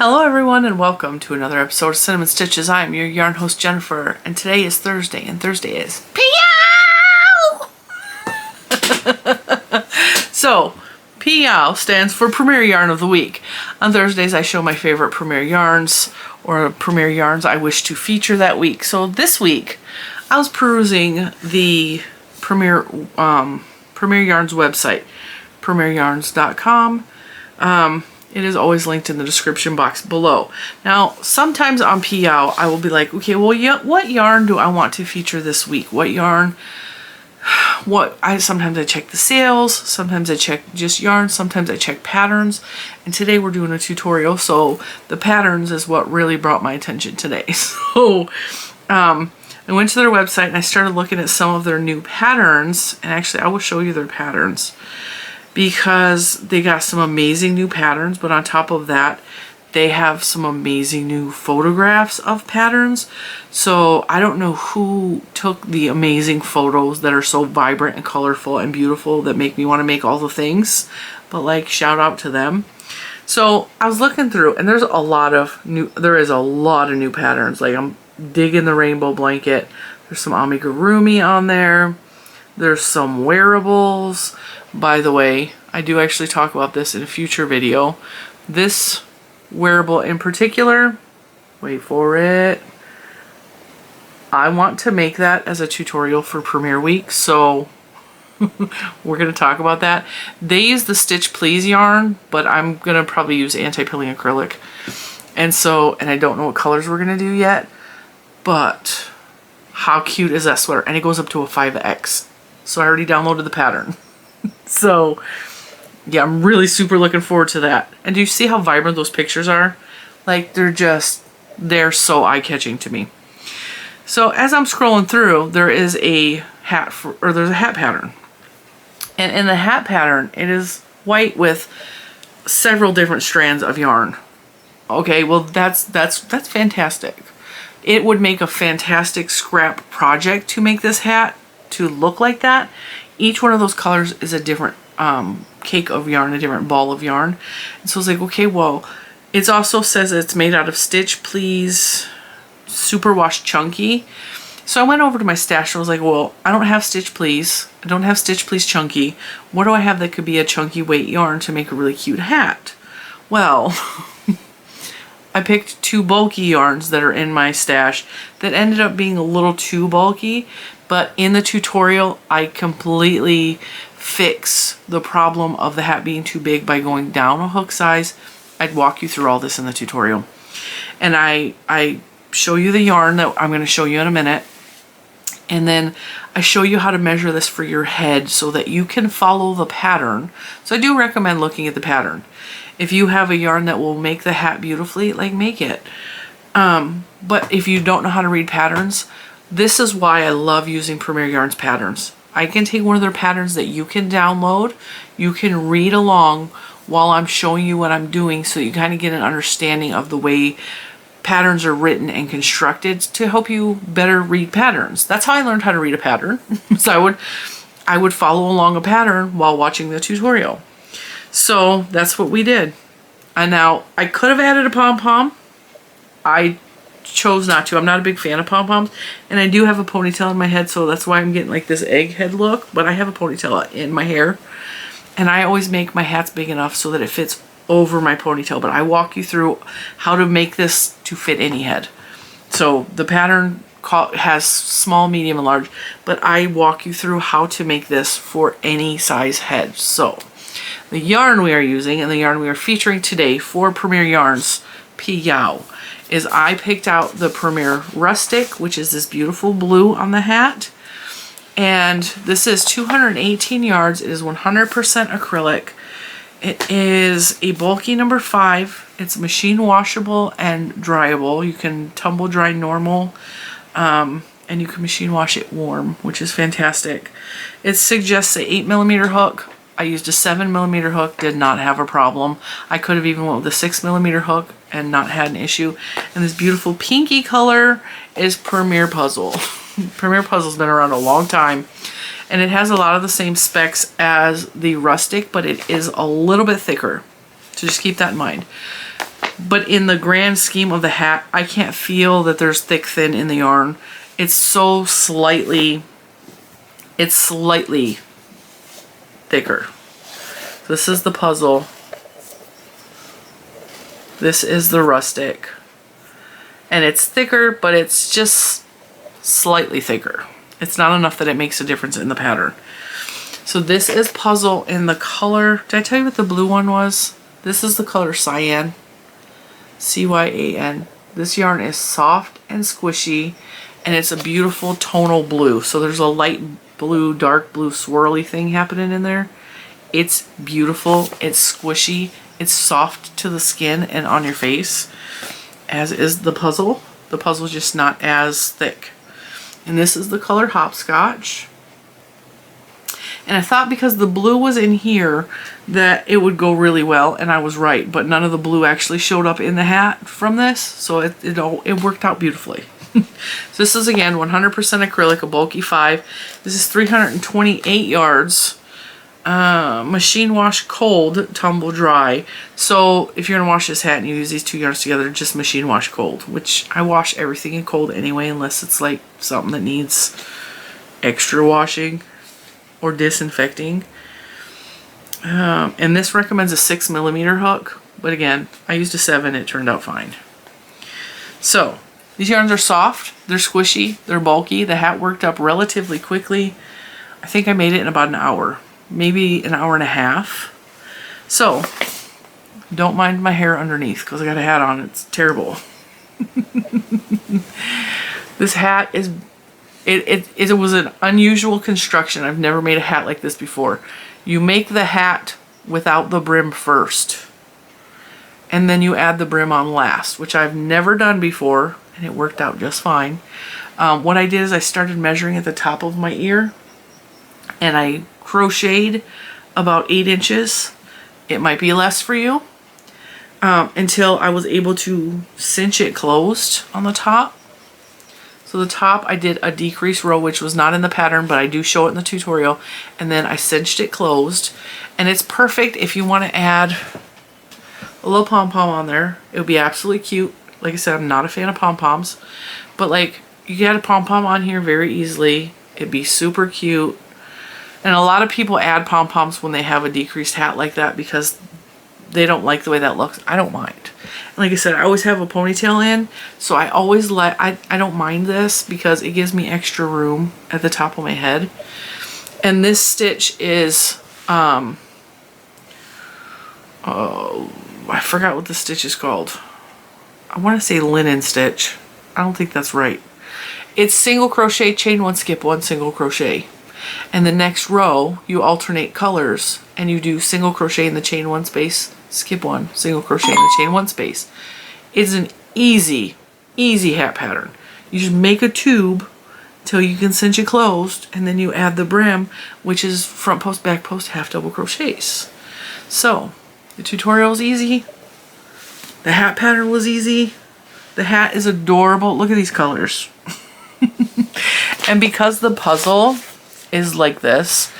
Hello everyone and welcome to another episode of Cinnamon Stitches. I am your yarn host Jennifer and today is Thursday and Thursday is PYOW! So PYOW stands for Premier Yarn of the Week. On Thursdays I show my favorite premier yarns or premier yarns I wish to feature that week. So this week I was perusing the Premier Yarns website, premieryarns.com. It is always linked in the description box below. Now, sometimes on PYOW, I will be like, okay, well, yeah, what yarn do I want to feature this week? What yarn? Sometimes I check the sales, sometimes I check just yarn, sometimes I check patterns. And today we're doing a tutorial, so the patterns is what really brought my attention today. So, I went to their website and I started looking at some of their new patterns. And actually, I will show you their patterns, because they got some amazing new patterns, but on top of that, they have some amazing new photographs of patterns. So I don't know who took the amazing photos that are so vibrant and colorful and beautiful that make me want to make all the things, but like, shout out to them. So I was looking through and there is a lot of new patterns. Like, I'm digging the rainbow blanket. There's some amigurumi on there. There's some wearables. By the way, I do actually talk about this in a future video. This wearable in particular, wait for it, I want to make that as a tutorial for Premiere Week, so we're going to talk about that. They use the Stitch Please yarn, but I'm going to probably use anti-pilling acrylic. And I don't know what colors we're going to do yet, but how cute is that sweater? And it goes up to a 5X. So I already downloaded the pattern. So yeah, I'm really super looking forward to that. And do you see how vibrant those pictures are? Like, they're so eye-catching to me. So as I'm scrolling through, there is a there's a hat pattern. And in the hat pattern, it is white with several different strands of yarn. Okay, well that's fantastic. It would make a fantastic scrap project to make this hat to look like that. Each one of those colors is a different cake of yarn, a different ball of yarn. And so I was like, okay, well, it also says it's made out of Stitch Please Superwash Chunky. So I went over to my stash and was like, well, I don't have Stitch Please. I don't have Stitch Please Chunky. What do I have that could be a chunky weight yarn to make a really cute hat? Well, I picked two bulky yarns that are in my stash that ended up being a little too bulky. But in the tutorial, I completely fix the problem of the hat being too big by going down a hook size. I'd walk you through all this in the tutorial. And I show you the yarn that I'm going to show you in a minute. And then I show you how to measure this for your head so that you can follow the pattern. So I do recommend looking at the pattern. If you have a yarn that will make the hat beautifully, like, make it. But if you don't know how to read patterns, this is why I love using Premier Yarns patterns. I can take one of their patterns that you can download. You can read along while I'm showing you what I'm doing, so you kind of get an understanding of the way patterns are written and constructed to help you better read patterns. That's how I learned how to read a pattern. So I would follow along a pattern while watching the tutorial. So that's what we did. And now I could have added a pom-pom. I chose not to. I'm not a big fan of pom-poms, and I do have a ponytail in my head, so that's why I'm getting like this egg head look, but I have a ponytail in my hair, and I always make my hats big enough so that it fits over my ponytail, but I walk you through how to make this to fit any head. So the pattern has small, medium, and large, but I walk you through how to make this for any size head. So the yarn we are using and the yarn we are featuring today for Premier Yarns PYOW is I picked out the Premier Rustic, which is this beautiful blue on the hat. And this is 218 yards. It is 100% acrylic. It is a bulky number 5. It's machine washable and dryable. You can tumble dry normal, and you can machine wash it warm, which is fantastic. It suggests an 8mm hook. I used a 7mm hook, did not have a problem. I could have even went with a 6mm hook and not had an issue. And this beautiful pinky color is Premier Puzzle. Premier Puzzle's been around a long time, and it has a lot of the same specs as the Rustic, but it is a little bit thicker. So just keep that in mind. But in the grand scheme of the hat, I can't feel that there's thick thin in the yarn. It's so slightly, it's slightly thicker. This is the puzzle. This is the rustic. And it's thicker, but it's just slightly thicker. It's not enough that it makes a difference in the pattern. So this is puzzle in the color, did I tell you what the blue one was? This is the color cyan, C-Y-A-N. This yarn is soft and squishy, and it's a beautiful tonal blue. So there's a light blue, dark blue swirly thing happening in there. It's beautiful, it's squishy, it's soft to the skin and on your face, as is the puzzle. The puzzle's just not as thick. And this is the color hopscotch. And I thought because the blue was in here that it would go really well, and I was right, but none of the blue actually showed up in the hat from this, so it worked out beautifully. So this is again 100% acrylic, a bulky 5. This is 328 yards. Machine wash cold, tumble dry. So if you're gonna wash this hat and you use these two yarns together, just machine wash cold, which I wash everything in cold anyway, unless it's like something that needs extra washing or disinfecting. And this recommends a 6mm hook, but again, I used a 7, it turned out fine. So these yarns are soft, they're squishy, they're bulky. The hat worked up relatively quickly. I think I made it in about an hour, maybe an hour and a half. So don't mind my hair underneath because I got a hat on. It's terrible. This hat is, it was an unusual construction. I've never made a hat like this before. You make the hat without the brim first, and then you add the brim on last, which I've never done before, and it worked out just fine. What I did is I started measuring at the top of my ear, and I crocheted about 8 inches. It might be less for you, until I was able to cinch it closed on the top. So the top I did a decrease row, which was not in the pattern, but I do show it in the tutorial, and then I cinched it closed, and it's perfect if you want to add a little pom-pom on there. It would be absolutely cute. Like I said, I'm not a fan of pom-poms, but like you get a pom-pom on here very easily. It'd be super cute. And a lot of people add pom-poms when they have a decreased hat like that because they don't like the way that looks. I don't mind. And like I said, I always have a ponytail in, so I always I don't mind this because it gives me extra room at the top of my head. And this stitch is oh, I forgot what the stitch is called. I want to say linen stitch. I don't think that's right. It's single crochet, chain 1, skip 1, single crochet. And the next row you alternate colors and you do single crochet in the chain 1 space, skip 1, single crochet in the chain 1 space. It's an easy hat pattern. You just make a tube till you can cinch it closed, and then you add the brim, which is front post, back post, half double crochets. So the tutorial is easy. The hat pattern was easy. The hat is adorable. Look at these colors. And because the puzzle is like this,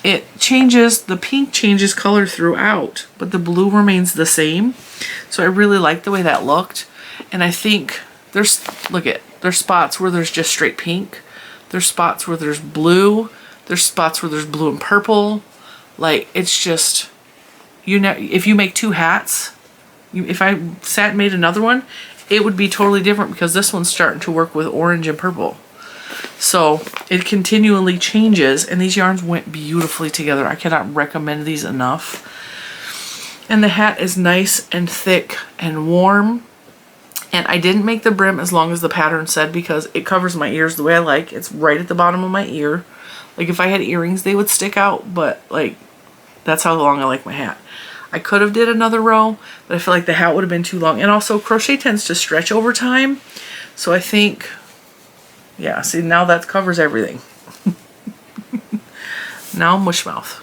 it changes, the pink changes color throughout, but the blue remains the same. So I really like the way that looked. And I think there's spots where there's just straight pink. There's spots where there's blue. There's spots where there's blue and purple. Like, it's just, you know, if you make 2 hats, if I sat and made another one, it would be totally different because this one's starting to work with orange and purple. So it continually changes, and these yarns went beautifully together. I cannot recommend these enough. And the hat is nice and thick and warm. And I didn't make the brim as long as the pattern said because it covers my ears the way I like. It's right at the bottom of my ear. Like if I had earrings, they would stick out, but like that's how long I like my hat. I could have did another row, but I feel like the hat would have been too long. And also crochet tends to stretch over time. So I think, yeah, see, now that covers everything. Now mush mouth.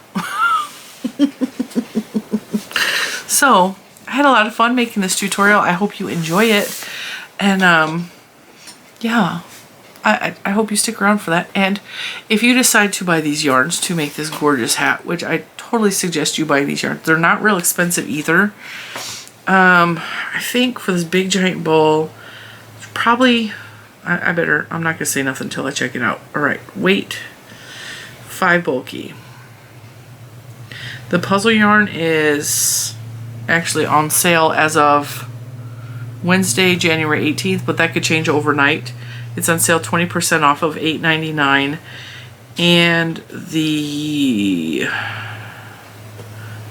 So I had a lot of fun making this tutorial. I hope you enjoy it. And yeah, I hope you stick around for that. And if you decide to buy these yarns to make this gorgeous hat, which I totally suggest you buy these yarns. They're not real expensive either. I think for this big giant bowl, probably, I'm not gonna say nothing until I check it out. All right, weight, 5 bulky. The puzzle yarn is actually on sale as of Wednesday, January 18th, but that could change overnight. It's on sale 20% off of $8.99. And the,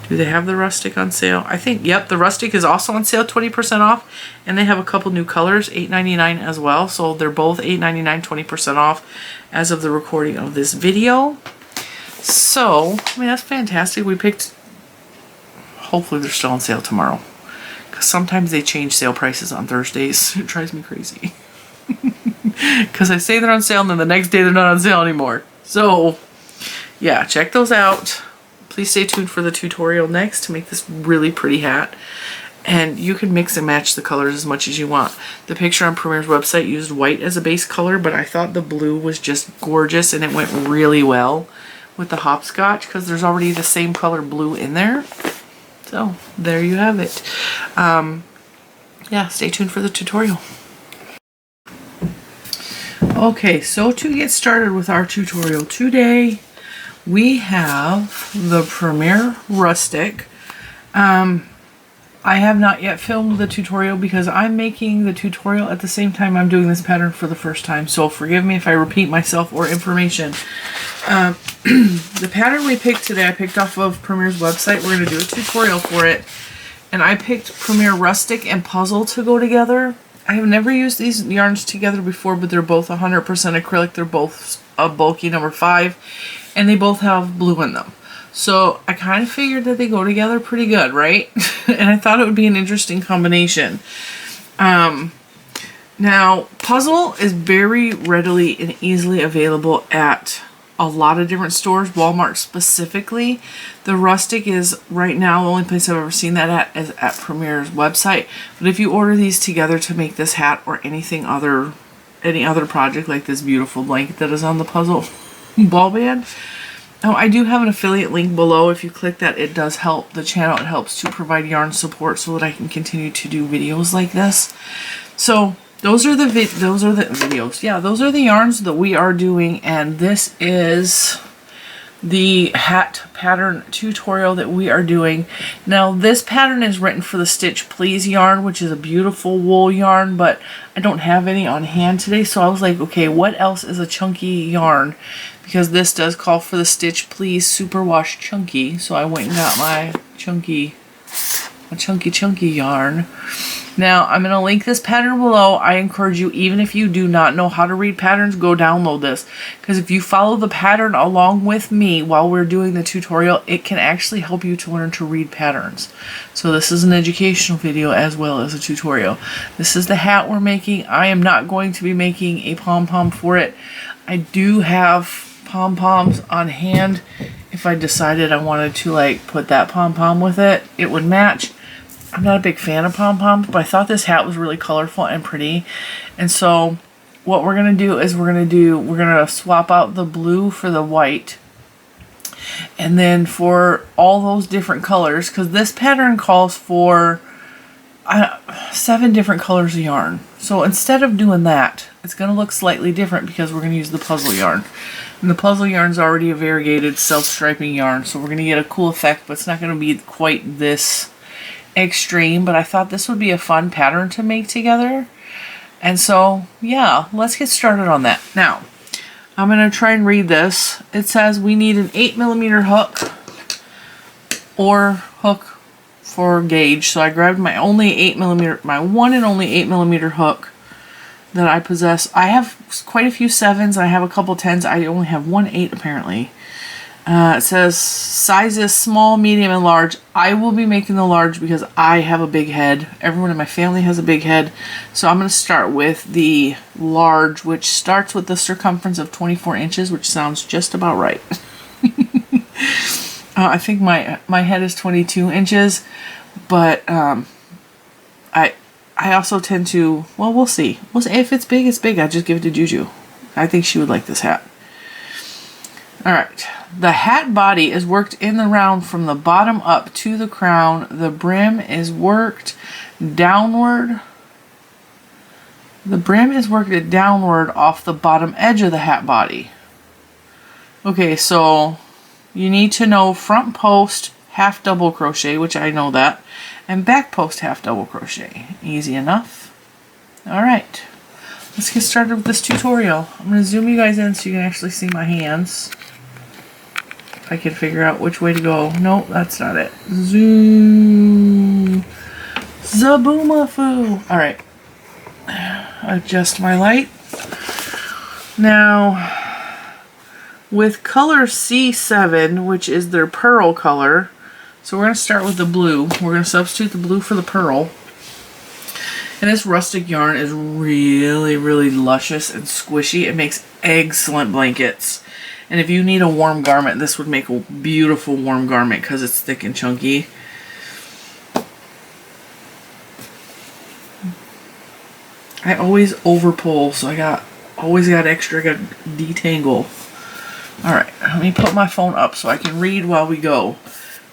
do they have the Rustic on sale? I think, yep, the Rustic is also on sale 20% off. And they have a couple new colors, $8.99 as well. So they're both $8.99, 20% off as of the recording of this video. So, I mean, that's fantastic. We picked, hopefully they're still on sale tomorrow. Because sometimes they change sale prices on Thursdays. It drives me crazy. Because I say they're on sale and then the next day they're not on sale anymore. So, yeah, check those out. Please stay tuned for the tutorial next to make this really pretty hat. And you can mix and match the colors as much as you want. The picture on Premier's website used white as a base color, but I thought the blue was just gorgeous and it went really well with the hopscotch because there's already the same color blue in there. So, there you have it. Yeah, stay tuned for the tutorial. Okay, so to get started with our tutorial today, we have the Premier Rustic. I have not yet filmed the tutorial because I'm making the tutorial at the same time I'm doing this pattern for the first time, so forgive me if I repeat myself or information. The pattern we picked today, I picked off of Premier's website. We're going to do a tutorial for it, and I picked Premier Rustic and Puzzle to go together. I have never used these yarns together before, but they're both 100% acrylic. They're both a bulky number 5, and they both have blue in them. So I kind of figured that they go together pretty good, right? And I thought it would be an interesting combination. Now, Puzzle is very readily and easily available at a lot of different stores, Walmart specifically. The Rustic is right now the only place I've ever seen that at is at Premier's website. But if you order these together to make this hat or any other project like this beautiful blanket that is on the Puzzle ball band, I do have an affiliate link below. If you click that, it does help the channel. It helps to provide yarn support so that I can continue to do videos like this. So those are the videos. Yeah, those are the yarns that we are doing, and this is the hat pattern tutorial that we are doing. Now, this pattern is written for the Stitch Please yarn, which is a beautiful wool yarn, but I don't have any on hand today, so I was like, okay, what else is a chunky yarn? Because this does call for the Stitch Please Superwash Chunky, so I went and got my chunky yarn. Now, I'm going to link this pattern below. I encourage you, even if you do not know how to read patterns, go download this. Because if you follow the pattern along with me while we're doing the tutorial, it can actually help you to learn to read patterns. So this is an educational video as well as a tutorial. This is the hat we're making. I am not going to be making a pom-pom for it. I do have pom-poms on hand. If I decided I wanted to like put that pom-pom with it, it would match. I'm not a big fan of pom-poms, but I thought this hat was really colorful and pretty. And so what we're going to do is we're going to swap out the blue for the white. And then for all those different colors, because this pattern calls for 7 different colors of yarn. So instead of doing that, it's going to look slightly different because we're going to use the puzzle yarn. And the puzzle yarn is already a variegated self-striping yarn, so we're going to get a cool effect, but it's not going to be quite this extreme. But I thought this would be a fun pattern to make together. And so, yeah, let's get started on that. Now, I'm going to try and read this. It says we need an 8mm hook or hook for gauge. So I grabbed my only 8mm, my one and only 8mm hook that I possess. I have quite a few 7s. I have a couple 10s. I only have one 8 apparently. It says sizes small, medium, and large. I will be making the large because I have a big head. Everyone in my family has a big head. So I'm going to start with the large, which starts with the circumference of 24 inches, which sounds just about right. I think my head is 22 inches, but I also tend to, well, we'll see. We'll see. If it's big, it's big. I just give it to Juju. I think she would like this hat. Alright, the hat body is worked in the round from the bottom up to the crown. The brim is worked downward. The brim is worked downward off the bottom edge of the hat body. Okay, so you need to know front post half double crochet, which I know that, and back post half double crochet. Easy enough. Alright, let's get started with this tutorial. I'm going to zoom you guys in so you can actually see my hands. If I can figure out which way to go. No, that's not it. Zoom. Zaboomafoo. Alright. Adjust my light. Now, with color C7, which is their pearl color, so we're going to start with the blue. We're going to substitute the blue for the pearl. And this rustic yarn is really, really luscious and squishy. It makes excellent blankets. And if you need a warm garment, this would make a beautiful warm garment because it's thick and chunky. I always over pull, so I always got extra, I got detangle. Alright, let me put my phone up so I can read while we go.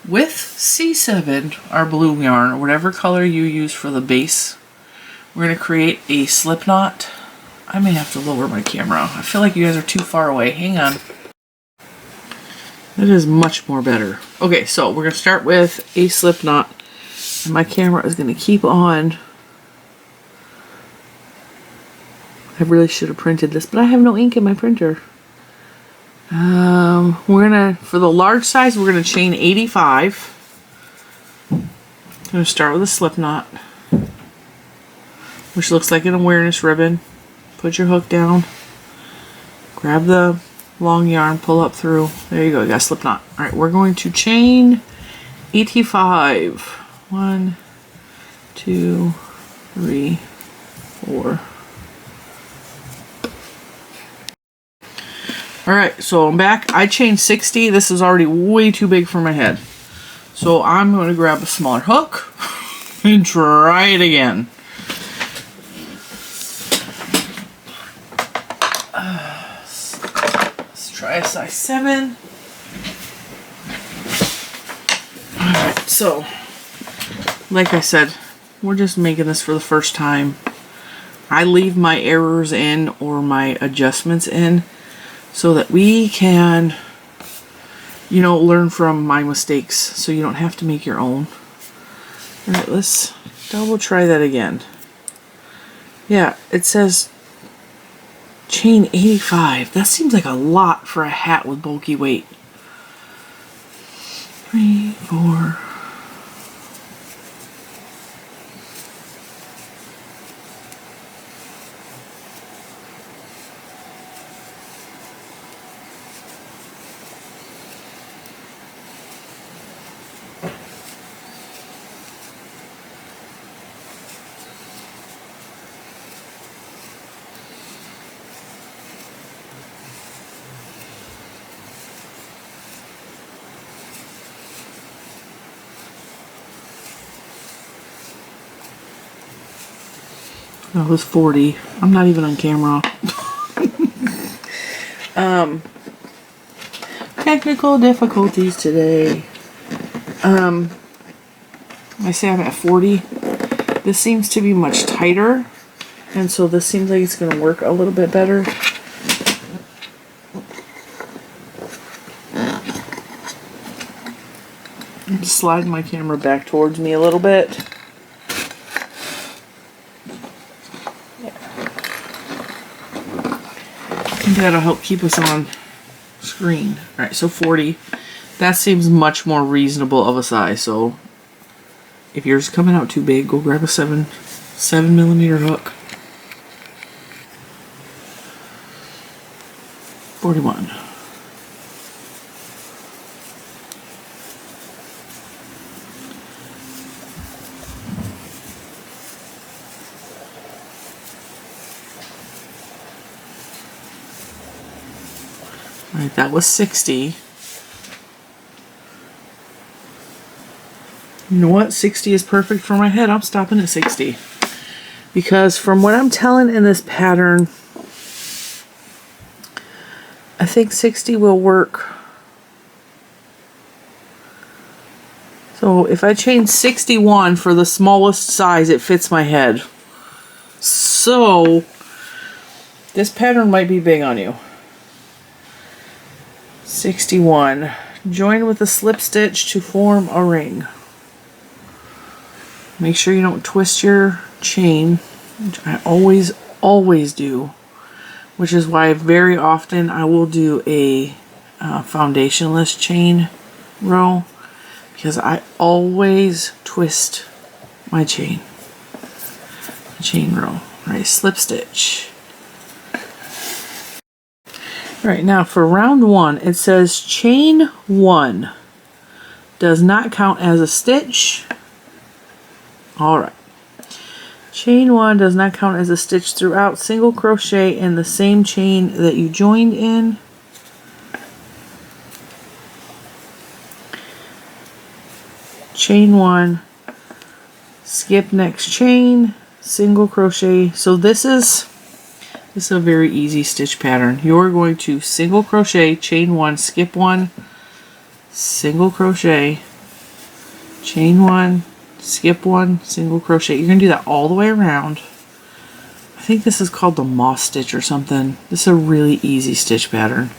With C7, our blue yarn, or whatever color you use for the base, we're going to create a slip knot. I may have to lower my camera. I feel like you guys are too far away. Hang on. That is much more better. Okay, so we're going to start with a slip knot. And my camera is going to keep on. I really should have printed this, but I have no ink in my printer. We're going to, for the large size, we're going to chain 85. I'm going to start with a slip knot, which looks like an awareness ribbon. Put your hook down. Grab the long yarn, pull up through. There you go, you got a slip knot. Alright, we're going to chain 85. 1, 2, 3, 4. Alright, so I'm back. I chained 60. This is already way too big for my head. So I'm going to grab a smaller hook and try it again. Try a size 7. Alright, so like I said, we're just making this for the first time. I leave my errors in or my adjustments in so that we can, you know, learn from my mistakes so you don't have to make your own. Alright, let's double try that again. Yeah, it says chain 85. That seems like a lot for a hat with bulky weight. 3, 4. That was 40. I'm not even on camera. Technical difficulties today. I say I'm at 40. This seems to be much tighter, and so this seems like it's going to work a little bit better. I'm just sliding my camera back towards me a little bit. That'll help keep us on screen. Alright, so 40. That seems much more reasonable of a size. So if yours is coming out too big, go grab a 7mm hook. 41. Alright, that was 60. You know what? 60 is perfect for my head. I'm stopping at 60. Because from what I'm telling in this pattern, I think 60 will work. So if I chain 61 for the smallest size, it fits my head. So this pattern might be big on you. 61. Join with a slip stitch to form a ring. Make sure you don't twist your chain, which I always do, which is why very often I will do a foundationless chain row, because I always twist my chain row. All right, slip stitch. All right, now for round 1, it says chain 1 does not count as a stitch. All right. Chain 1 does not count as a stitch throughout. Single crochet in the same chain that you joined in. Chain 1, skip next chain, single crochet. So this is a very easy stitch pattern. You're going to single crochet, chain 1, skip 1, single crochet, chain 1, skip 1, single crochet. You're going to do that all the way around. I think this is called the moss stitch or something. This is a really easy stitch pattern.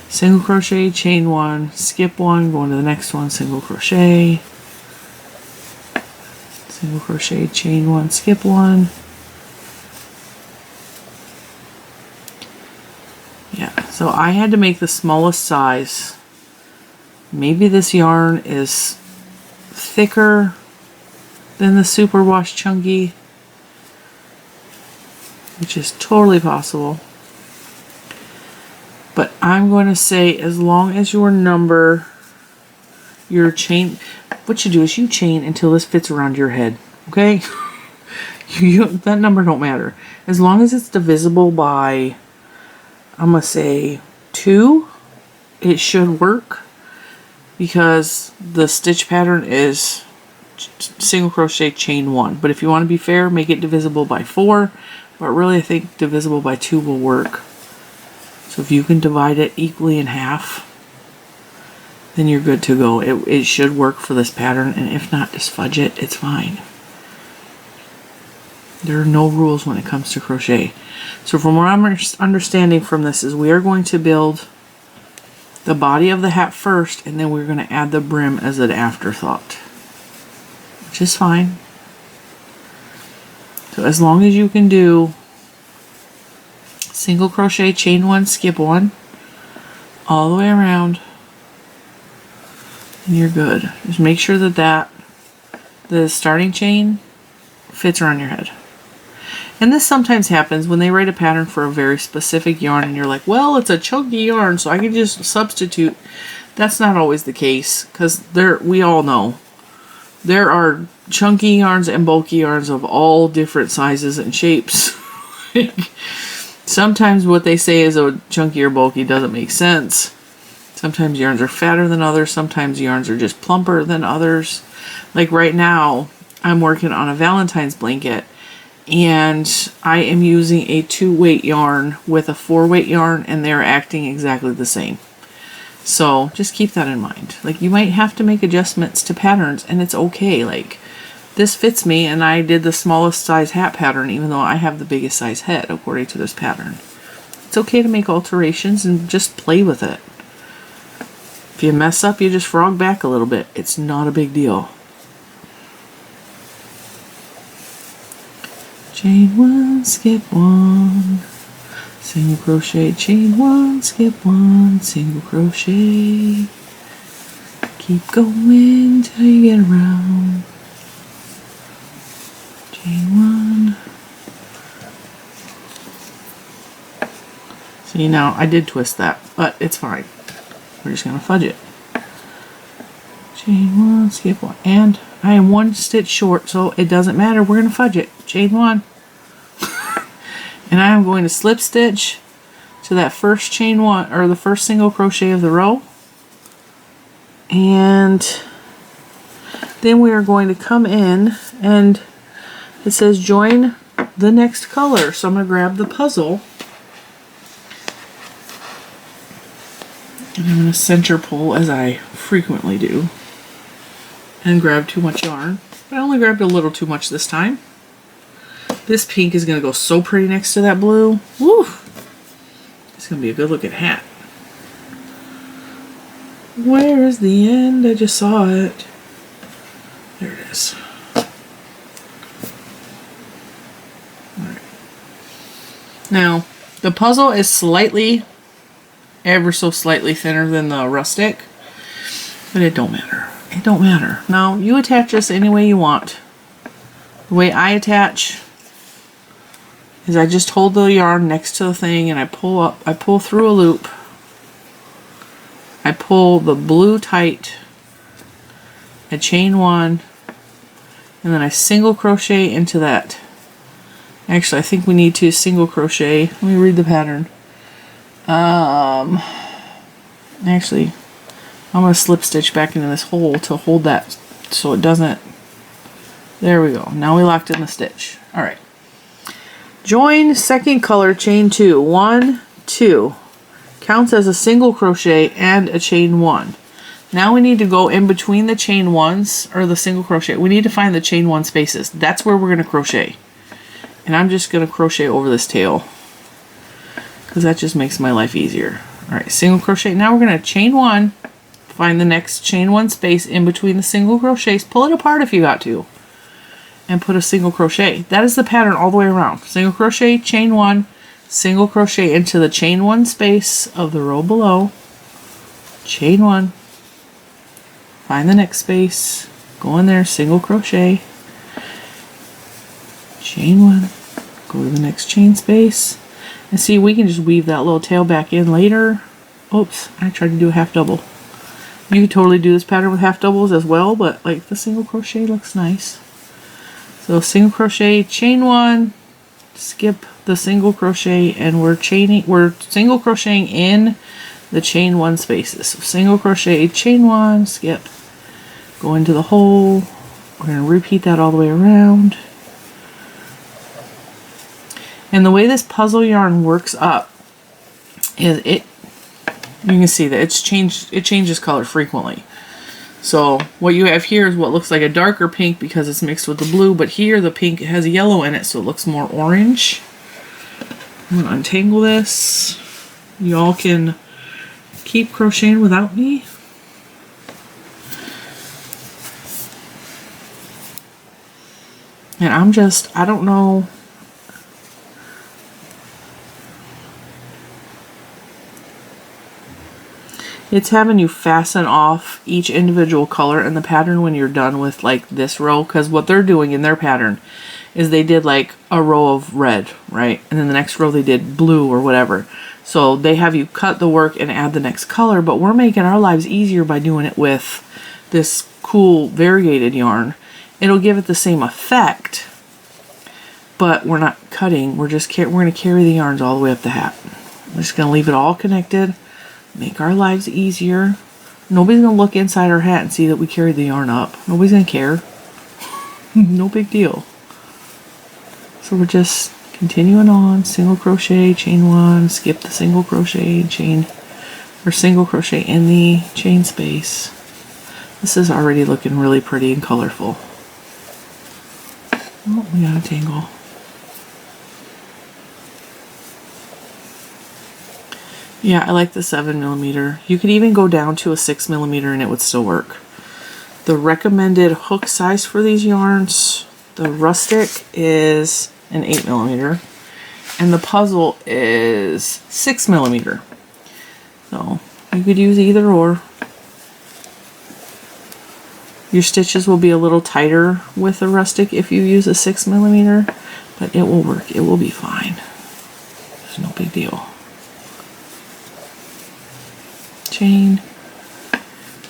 Single crochet, chain 1, skip 1, go into the next one, single crochet, single crochet, chain 1, skip 1. Yeah, so I had to make the smallest size. Maybe this yarn is thicker than the superwash chunky, which is totally possible. But I'm going to say, as long as your number, your chain, what you do is you chain until this fits around your head, okay? That number don't matter. As long as it's divisible by, I'm going to say 2, it should work, because the stitch pattern is single crochet, chain 1. But if you want to be fair, make it divisible by 4. But really, I think divisible by 2 will work. So if you can divide it equally in half, then you're good to go. It should work for this pattern, and if not, just fudge it. It's fine. There are no rules when it comes to crochet. So from what I'm understanding from this is we are going to build the body of the hat first, and then we're going to add the brim as an afterthought, which is fine. So as long as you can do single crochet, chain 1, skip 1 all the way around, and you're good. Just make sure that the starting chain fits around your head. And this sometimes happens when they write a pattern for a very specific yarn and you're like, well, it's a chunky yarn, so I can just substitute. That's not always the case, because we all know there are chunky yarns and bulky yarns of all different sizes and shapes. Sometimes what they say is a chunky or bulky doesn't make sense. Sometimes yarns are fatter than others. Sometimes yarns are just plumper than others. Like right now, I'm working on a Valentine's blanket, and I am using a 2-weight yarn with a 4-weight yarn, and they're acting exactly the same. So just keep that in mind. Like, you might have to make adjustments to patterns, and it's okay. Like, this fits me, and I did the smallest size hat pattern, even though I have the biggest size head according to this pattern. It's okay to make alterations and just play with it. If you mess up, you just frog back a little bit. It's not a big deal. Chain 1, skip 1, single crochet, chain 1, skip 1, single crochet. Keep going till you get around. Chain 1. See, now I did twist that, but it's fine. We're just going to fudge it. Chain 1, skip 1. And I am 1 stitch short, so it doesn't matter. We're going to fudge it. Chain 1. And I am going to slip stitch to that first chain 1, or the first single crochet of the row. And then we are going to come in, and it says join the next color. So I'm going to grab the puzzle. going to center pull as I frequently do and grab too much yarn. But I only grabbed a little too much this time. This pink is going to go so pretty next to that blue. Woo! It's going to be a good looking hat. Where is the end? I just saw it. There it is. Alright. Now, the puzzle is slightly, ever so slightly thinner than the Rustic, but it don't matter. It don't matter. Now, you attach this any way you want. The way I attach is I just hold the yarn next to the thing and I pull through a loop. I pull the blue tight, I chain one, and then I single crochet into that. Actually, I think we need to single crochet. Let me read the pattern. Actually, I'm going to slip stitch back into this hole to hold that so it doesn't. There we go. Now we locked in the stitch. Alright. Join second color, chain 2. 1, 2. Counts as a single crochet and a chain 1. Now we need to go in between the chain 1s, or the single crochet. We need to find the chain 1 spaces. That's where we're going to crochet. And I'm just going to crochet over this tail, because that just makes my life easier. Alright, single crochet. Now we're going to chain 1, find the next chain 1 space in between the single crochets. Pull it apart if you got to, and put a single crochet. That is the pattern all the way around. Single crochet, chain 1, single crochet into the chain 1 space of the row below, chain 1, find the next space, go in there, single crochet, chain 1, go to the next chain space, and see, we can just weave that little tail back in later. Oops, I tried to do a half double. You could totally do this pattern with half doubles as well, but like the single crochet looks nice. So single crochet, chain 1, skip the single crochet, and we're single crocheting in the chain 1 spaces. So single crochet, chain 1, skip, go into the hole. We're going to repeat that all the way around. And the way this puzzle yarn works up is you can see that it changes color frequently. So what you have here is what looks like a darker pink because it's mixed with the blue, but here the pink has yellow in it, so it looks more orange. I'm going to untangle this. Y'all can keep crocheting without me. And I don't know. It's having you fasten off each individual color in the pattern when you're done with like this row, because what they're doing in their pattern is they did like a row of red, right? And then the next row they did blue or whatever. So they have you cut the work and add the next color, but we're making our lives easier by doing it with this cool variegated yarn. It'll give it the same effect, but we're not cutting. We're going to carry the yarns all the way up the hat. We're just going to leave it all connected. Make our lives easier. Nobody's going to look inside our hat and see that we carried the yarn up. Nobody's going to care. No big deal. So we're just continuing on. Single crochet, chain 1, skip the single crochet, chain, or single crochet in the chain space. This is already looking really pretty and colorful. Oh, we got a tangle. Yeah, I like the 7mm. You could even go down to a 6mm and it would still work. The recommended hook size for these yarns, the Rustic is an 8mm, and the Puzzle is 6mm. So you could use either or. Your stitches will be a little tighter with the Rustic if you use a 6mm, but it will work. It will be fine. There's no big deal. Chain,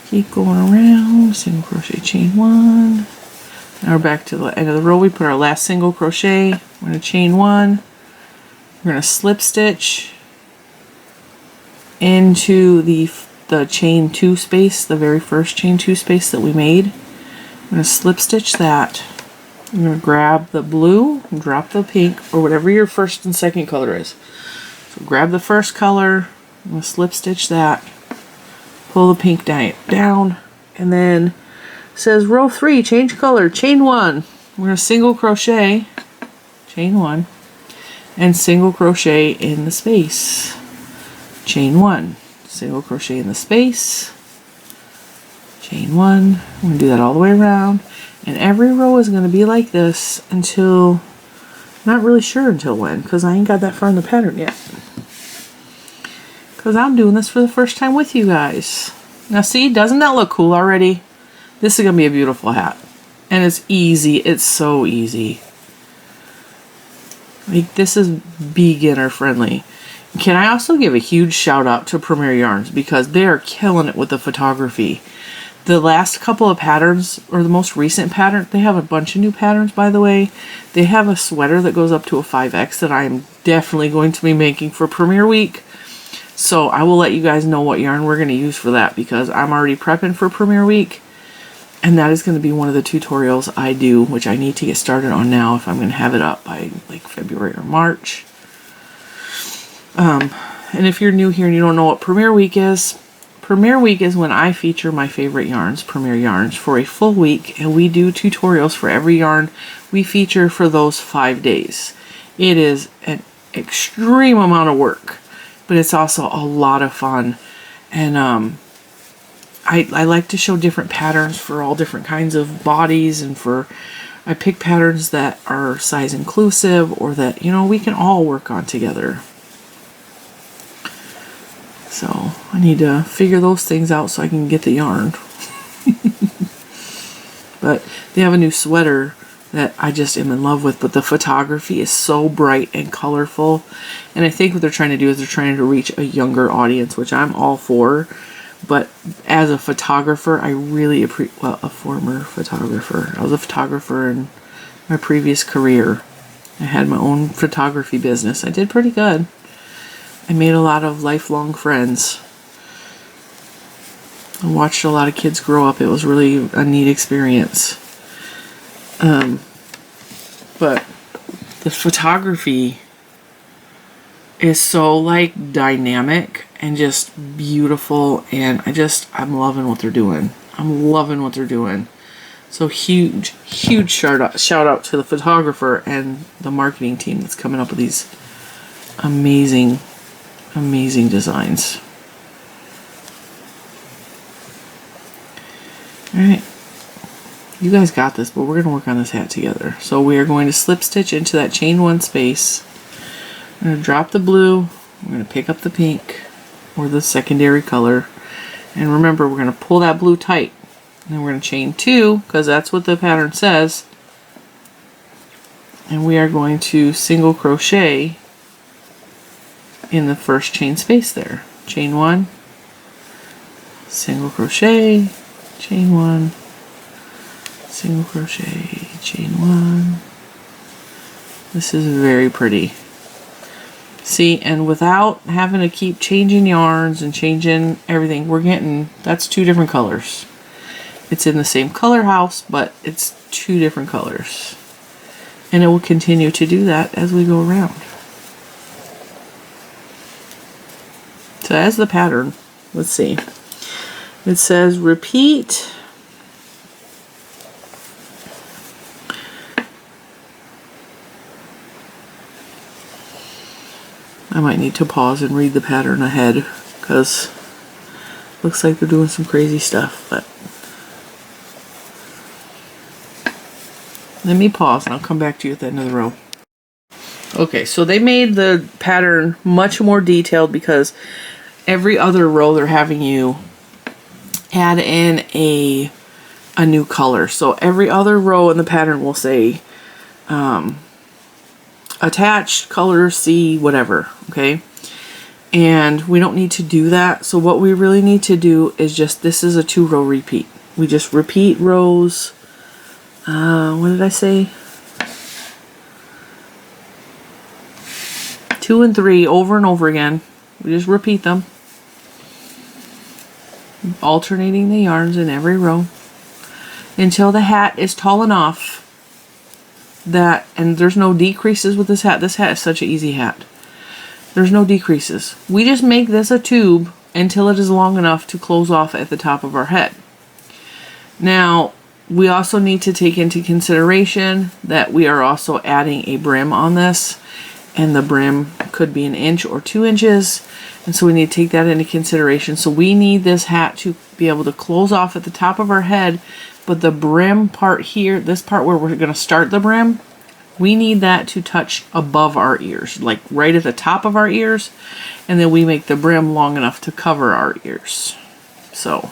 keep going around, single crochet, chain 1. Now we're back to the end of the row. We put our last single crochet. We're going to chain 1. We're going to slip stitch into the chain 2 space, the very first chain 2 space that we made. I'm going to slip stitch that. I'm going to grab the blue and drop the pink, or whatever your first and second color is. So grab the first color, I'm going to slip stitch that. pull the pink down, and then it says row 3, change color, chain 1. We're going to single crochet, chain 1, and single crochet in the space, chain 1, single crochet in the space, chain 1. We're going to do that all the way around, and every row is going to be like this until, not really sure until when, because I ain't got that far in the pattern yet. Because I'm doing this for the first time with you guys. Now see, doesn't that look cool already? This is going to be a beautiful hat. And it's easy. It's so easy. Like, this is beginner friendly. Can I also give a huge shout out to Premier Yarns, because they are killing it with the photography. The last couple of patterns, or the most recent pattern, they have a bunch of new patterns, by the way. They have a sweater that goes up to a 5X that I am definitely going to be making for Premier Week. So I will let you guys know what yarn we're going to use for that, because I'm already prepping for Premier Week. And that is going to be one of the tutorials I do, which I need to get started on now if I'm going to have it up by like February or March. And if you're new here and you don't know what Premier Week is when I feature my favorite yarns, Premier Yarns, for a full week, and we do tutorials for every yarn we feature for those 5 days. It is an extreme amount of work, but it's also a lot of fun. And I like to show different patterns for all different kinds of bodies, and I pick patterns that are size inclusive, or that, you know, we can all work on together. So I need to figure those things out so I can get the yarn. But they have a new sweater that I just am in love with, but the photography is so bright and colorful. And I think what they're trying to do is they're trying to reach a younger audience, which I'm all for. But as a photographer, I really appreciate, well, a former photographer. I was a photographer in my previous career. I had my own photography business. I did pretty good. I made a lot of lifelong friends. I watched a lot of kids grow up. It was really a neat experience. But the photography is so like dynamic and just beautiful, and I'm loving what they're doing. I'm loving what they're doing. So huge shout out to the photographer and the marketing team that's coming up with these amazing designs. Alright, you guys got this, but we're going to work on this hat together. So we are going to slip stitch into that chain 1 space. I'm going to drop the blue, we're going to pick up the pink, or the secondary color, and remember, we're going to pull that blue tight. And then we're going to chain 2, because that's what the pattern says. And we are going to single crochet in the first chain space there. Chain 1, single crochet, chain 1, single crochet, chain 1. This is very pretty. See, and without having to keep changing yarns and changing everything, we're getting, that's 2 different colors. It's in the same color house, but it's 2 different colors. And it will continue to do that as we go around. So as the pattern, let's see. It says repeat. I might need to pause and read the pattern ahead, because it looks like they're doing some crazy stuff, but let me pause and I'll come back to you at the end of the row. Okay, so they made the pattern much more detailed, because every other row they're having you add in a new color. So every other row in the pattern will say attached, color C, whatever, okay? And we don't need to do that. So what we really need to do is just, this is a 2-row repeat. We just repeat rows, what did I say? 2 and 3 over and over again. We just repeat them, alternating the yarns in every row until the hat is tall enough that, and there's no decreases with this hat. This hat is such an easy hat. There's no decreases. We just make this a tube until it is long enough to close off at the top of our head. Now, we also need to take into consideration that we are also adding a brim on this, and the brim could be 1 inch or 2 inches, and so we need to take that into consideration. So we need this hat to be able to close off at the top of our head, but the brim part here, this part where we're going to start the brim, we need that to touch above our ears, like right at the top of our ears, and then we make the brim long enough to cover our ears. So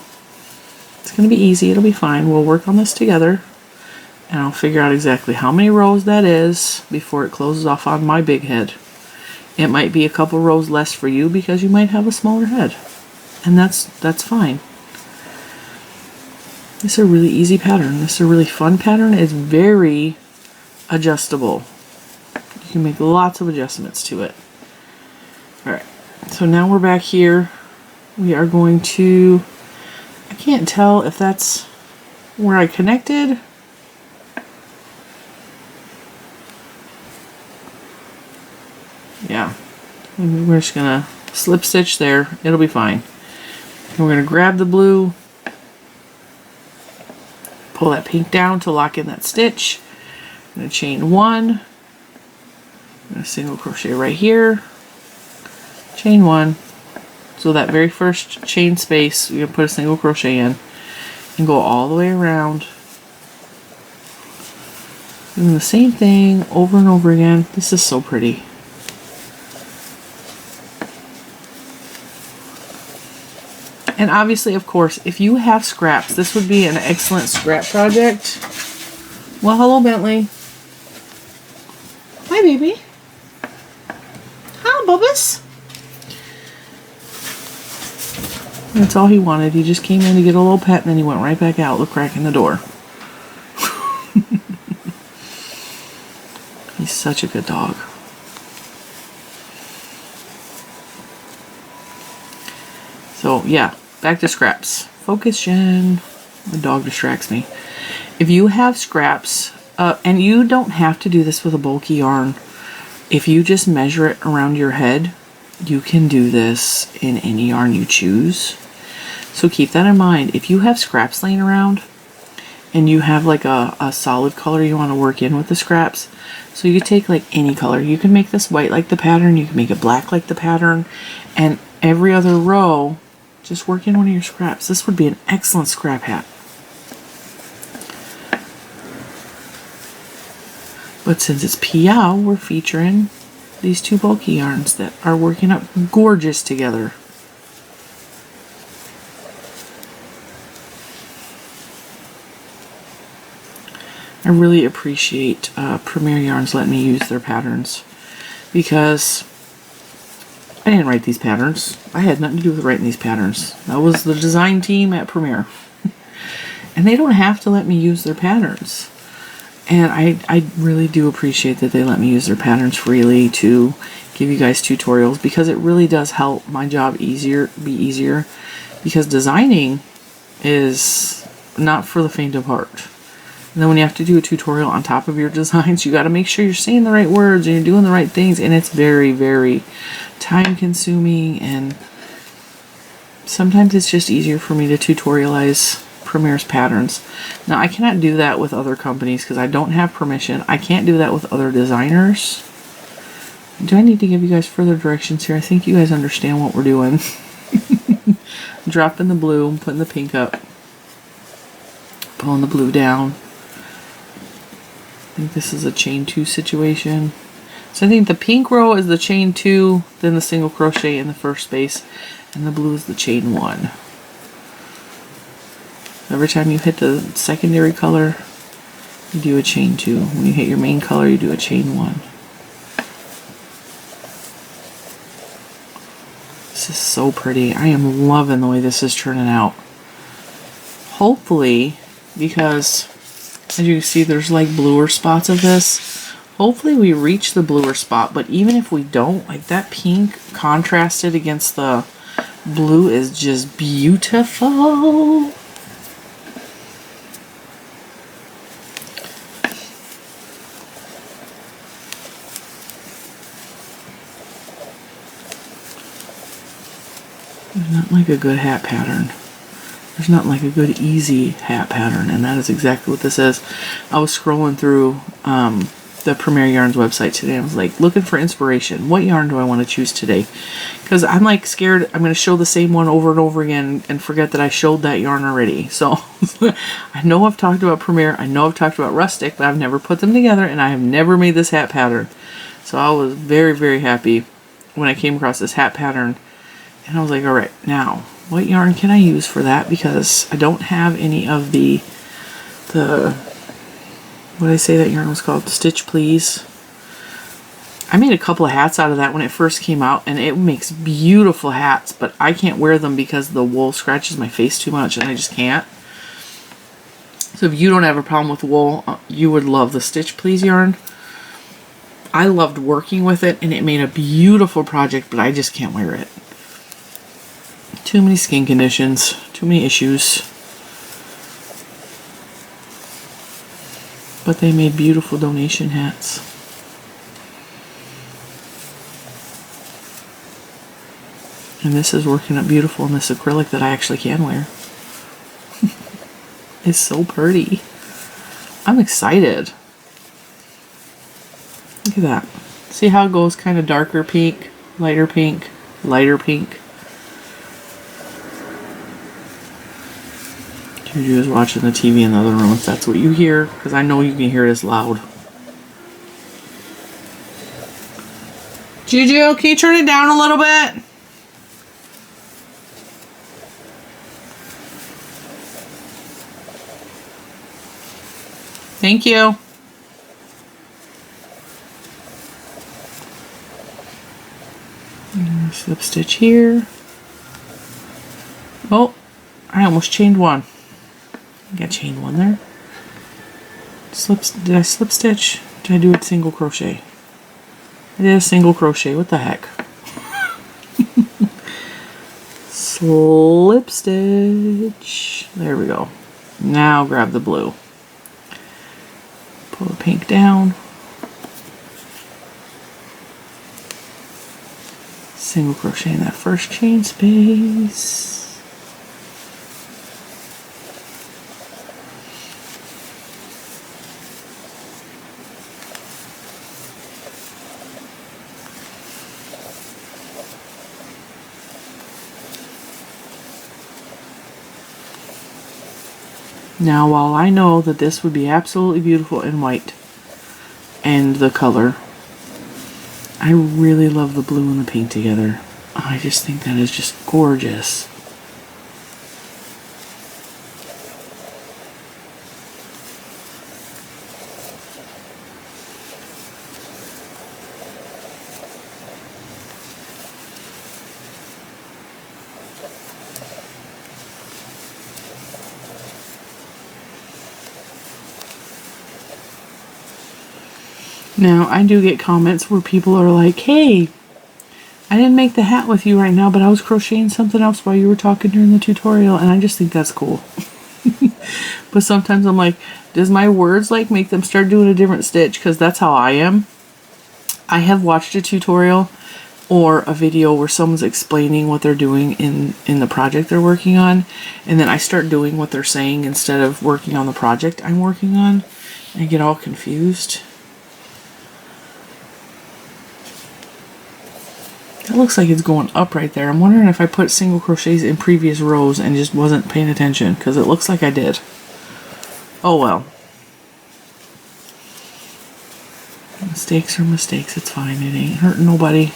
it's going to be easy. It'll be fine. We'll work on this together, and I'll figure out exactly how many rows that is before it closes off on my big head. It might be a couple rows less for you because you might have a smaller head, and that's fine. This is a really easy pattern. This is a really fun pattern. It's very adjustable. You can make lots of adjustments to it. Alright, so now we're back here. We are going to, I can't tell if that's where I connected. Yeah, and we're just gonna slip stitch there. It'll be fine. And we're gonna grab the blue, pull that pink down to lock in that stitch. I'm going to chain 1, I'm going to single crochet right here, chain 1, so that very first chain space you're going to put a single crochet in and go all the way around, doing the same thing over and over again. This is so pretty. And obviously, of course, if you have scraps, this would be an excellent scrap project. Well, hello, Bentley. Hi, baby. Hi, Bubba's. That's all he wanted. He just came in to get a little pet, and then he went right back out the crack in the door. He's such a good dog. So, yeah, back to scraps. Focus, Jen. The dog distracts me. If you have scraps, and you don't have to do this with a bulky yarn, if you just measure it around your head, you can do this in any yarn you choose. So keep that in mind. If you have scraps laying around and you have like a solid color you want to work in with the scraps, so you could take like any color. You can make this white like the pattern, you can make it black like the pattern, and every other row just work in one of your scraps. This would be an excellent scrap hat. But since it's PYOW, we're featuring these 2 bulky yarns that are working up gorgeous together. I really appreciate Premier Yarns letting me use their patterns, because I didn't write these patterns. I had nothing to do with writing these patterns. That was the design team at Premier. And they don't have to let me use their patterns. And I really do appreciate that they let me use their patterns freely to give you guys tutorials, because it really does help my job be easier, because designing is not for the faint of heart. And then when you have to do a tutorial on top of your designs, you got to make sure you're saying the right words and you're doing the right things, and it's very, very time consuming, and sometimes it's just easier for me to tutorialize Premier's patterns. Now, I cannot do that with other companies because I don't have permission. I can't do that with other designers. Do I need to give you guys further directions here? I think you guys understand what we're doing. Dropping the blue, putting the pink up, pulling the blue down. I think this is a chain 2 situation. So I think the pink row is the chain 2, then the single crochet in the first space, and the blue is the chain 1. Every time you hit the secondary color, you do a chain 2. When you hit your main color, you do a chain 1. This is so pretty. I am loving the way this is turning out. Hopefully, because as you can see, there's like bluer spots of this. Hopefully we reach the bluer spot, but even if we don't, like that pink contrasted against the blue is just beautiful. Not like a good hat pattern. There's not like a good easy hat pattern, and that is exactly what this is. I was scrolling through the Premier Yarns website today. I was like looking for inspiration. What yarn do I want to choose today? Because I'm like scared I'm going to show the same one over and over again and forget that I showed that yarn already. So I know I've talked about Premier, I know I've talked about Rustic, but I've never put them together, and I have never made this hat pattern. So I was very, very happy when I came across this hat pattern, and I was like, all right, now what yarn can I use for that? Because I don't have any of the what did I say that yarn was called? Stitch Please. I made a couple of hats out of that when it first came out, and it makes beautiful hats, but I can't wear them because the wool scratches my face too much, and I just can't. So if you don't have a problem with wool, you would love the Stitch Please yarn. I loved working with it, and it made a beautiful project, but I just can't wear it. Too many skin conditions, too many issues. But they made beautiful donation hats. And this is working up beautiful in this acrylic that I actually can wear. It's so pretty. I'm excited. Look at that. See how it goes kind of darker pink, lighter pink, lighter pink. Juju is watching the TV in the other room if that's what you hear, because I know you can hear this loud. Juju, can you turn it down a little bit? Thank you. Slip stitch here. Oh, I almost chained one. I got chained one there. Did I slip stitch? Did I do a single crochet? I did a single crochet. What the heck? Slip stitch. There we go. Now grab the blue. Pull the pink down. Single crochet in that first chain space. Now, while I know that this would be absolutely beautiful in white and the color, I really love the blue and the pink together. I just think that is just gorgeous. Now, I do get comments where people are like, hey, I didn't make the hat with you right now, but I was crocheting something else while you were talking during the tutorial, and I just think that's cool. But sometimes I'm like, does my words like make them start doing a different stitch? Because that's how I am. I have watched a tutorial or a video where someone's explaining what they're doing in the project they're working on, and then I start doing what they're saying instead of working on the project I'm working on, and I get all confused. That looks like it's going up right there. I'm wondering if I put single crochets in previous rows and just wasn't paying attention, because it looks like I did. Oh well. Mistakes are mistakes. It's fine. It ain't hurting nobody.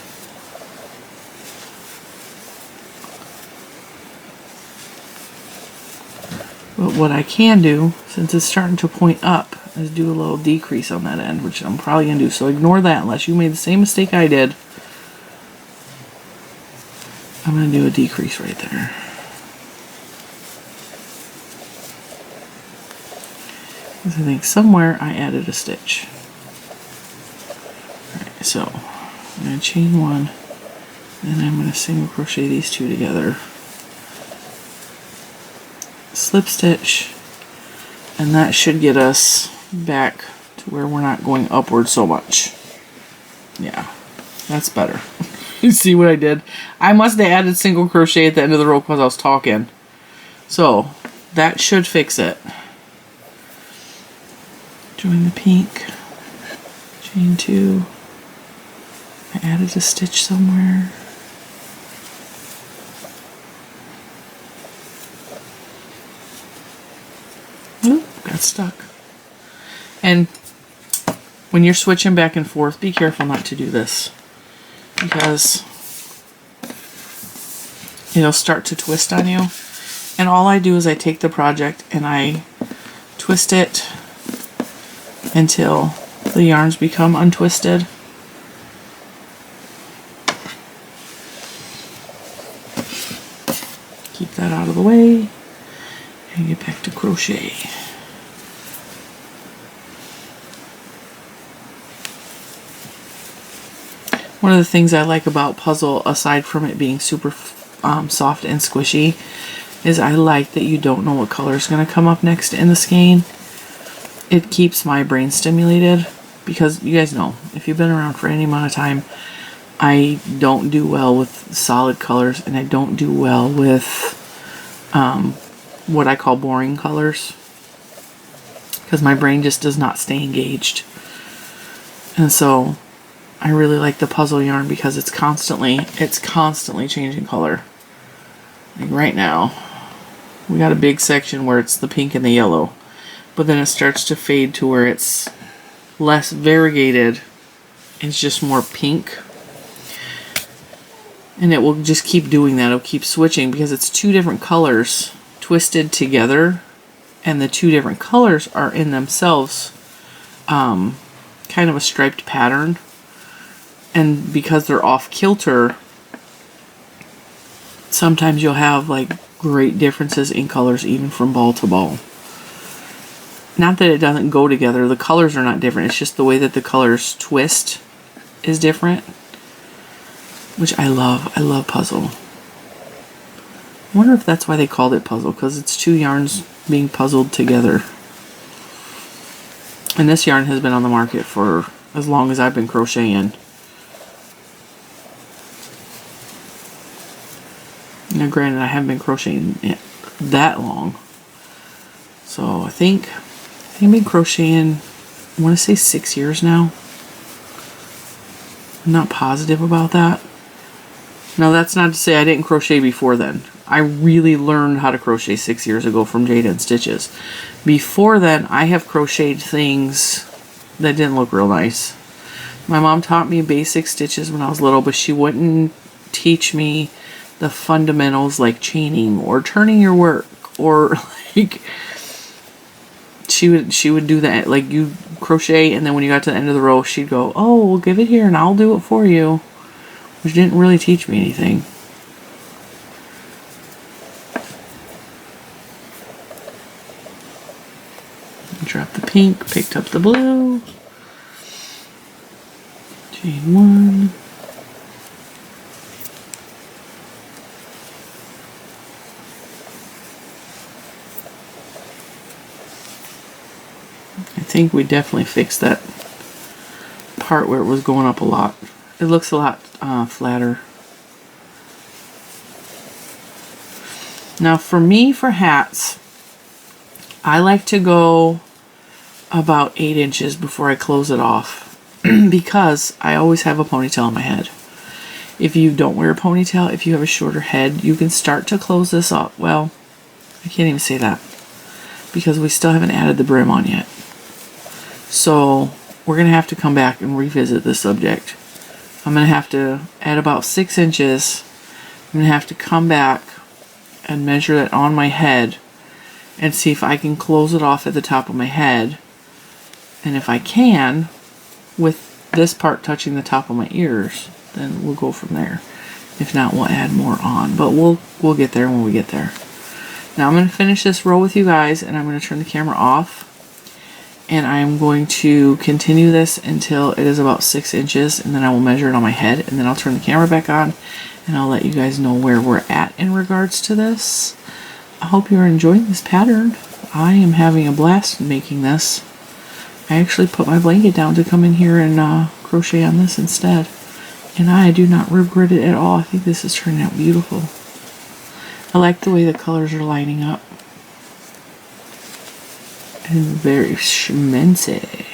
But what I can do, since it's starting to point up, is do a little decrease on that end, which I'm probably going to do. So ignore that unless you made the same mistake I did. I'm going to do a decrease right there. Because I think somewhere I added a stitch. Alright, so I'm going to chain one, and I'm going to single crochet these two together. Slip stitch, and that should get us back to where we're not going upward so much. Yeah, that's better. You see what I did? I must have added single crochet at the end of the row because I was talking. So that should fix it. Join the pink, chain 2. I added a stitch somewhere. Oop, got stuck. And when you're switching back and forth, be careful not to do this, because it'll start to twist on you. And all I do is I take the project and I twist it until the yarns become untwisted. Keep that out of the way and get back to crochet. One of the things I like about puzzle, aside from it being super soft and squishy, is I like that you don't know what color is going to come up next in the skein. It keeps my brain stimulated, because you guys know, if you've been around for any amount of time, I don't do well with solid colors, and I don't do well with what I call boring colors, because my brain just does not stay engaged. And so I really like the puzzle yarn because it's constantly changing color. Like right now, we got a big section where it's the pink and the yellow, but then it starts to fade to where it's less variegated. It's just more pink. And it will just keep doing that. It'll keep switching because it's two different colors twisted together, and the two different colors are in themselves kind of a striped pattern. And because they're off kilter, sometimes you'll have like great differences in colors even from ball to ball. Not that it doesn't go together, the colors are not different, it's just the way that the colors twist is different, which I love. I love puzzle. I wonder if that's why they called it puzzle, because it's two yarns being puzzled together. And this yarn has been on the market for as long as I've been crocheting. Now granted, I haven't been crocheting it that long. So I think I've been crocheting, I want to say 6 years now. I'm not positive about that. Now that's not to say I didn't crochet before then. I really learned how to crochet 6 years ago from Lilo N Stitches. Before then, I have crocheted things that didn't look real nice. My mom taught me basic stitches when I was little, but she wouldn't teach me the fundamentals like chaining or turning your work, or like she would do that, like you crochet and then when you got to the end of the row she'd go, oh, we'll give it here and I'll do it for you, which didn't really teach me anything. Drop the pink, picked up the blue, chain 1, I think we definitely fixed that part where it was going up a lot. It looks a lot flatter. Now for me, for hats, I like to go about 8 inches before I close it off because I always have a ponytail on my head. If you don't wear a ponytail, if you have a shorter head, you can start to close this up. Well, I can't even say that because we still haven't added the brim on yet. So we're going to have to come back and revisit this subject. I'm going to have to, at about 6 inches, I'm going to have to come back and measure it on my head and see if I can close it off at the top of my head. And if I can, with this part touching the top of my ears, then we'll go from there. If not, we'll add more on, but we'll get there when we get there. Now I'm going to finish this row with you guys, and I'm going to turn the camera off. And I'm going to continue this until it is about 6 inches, and then I will measure it on my head, and then I'll turn the camera back on, and I'll let you guys know where we're at in regards to this. I hope you're enjoying this pattern. I am having a blast making this. I actually put my blanket down to come in here and crochet on this instead. And I do not regret it at all. I think this is turning out beautiful. I like the way the colors are lining up. And very schmancy.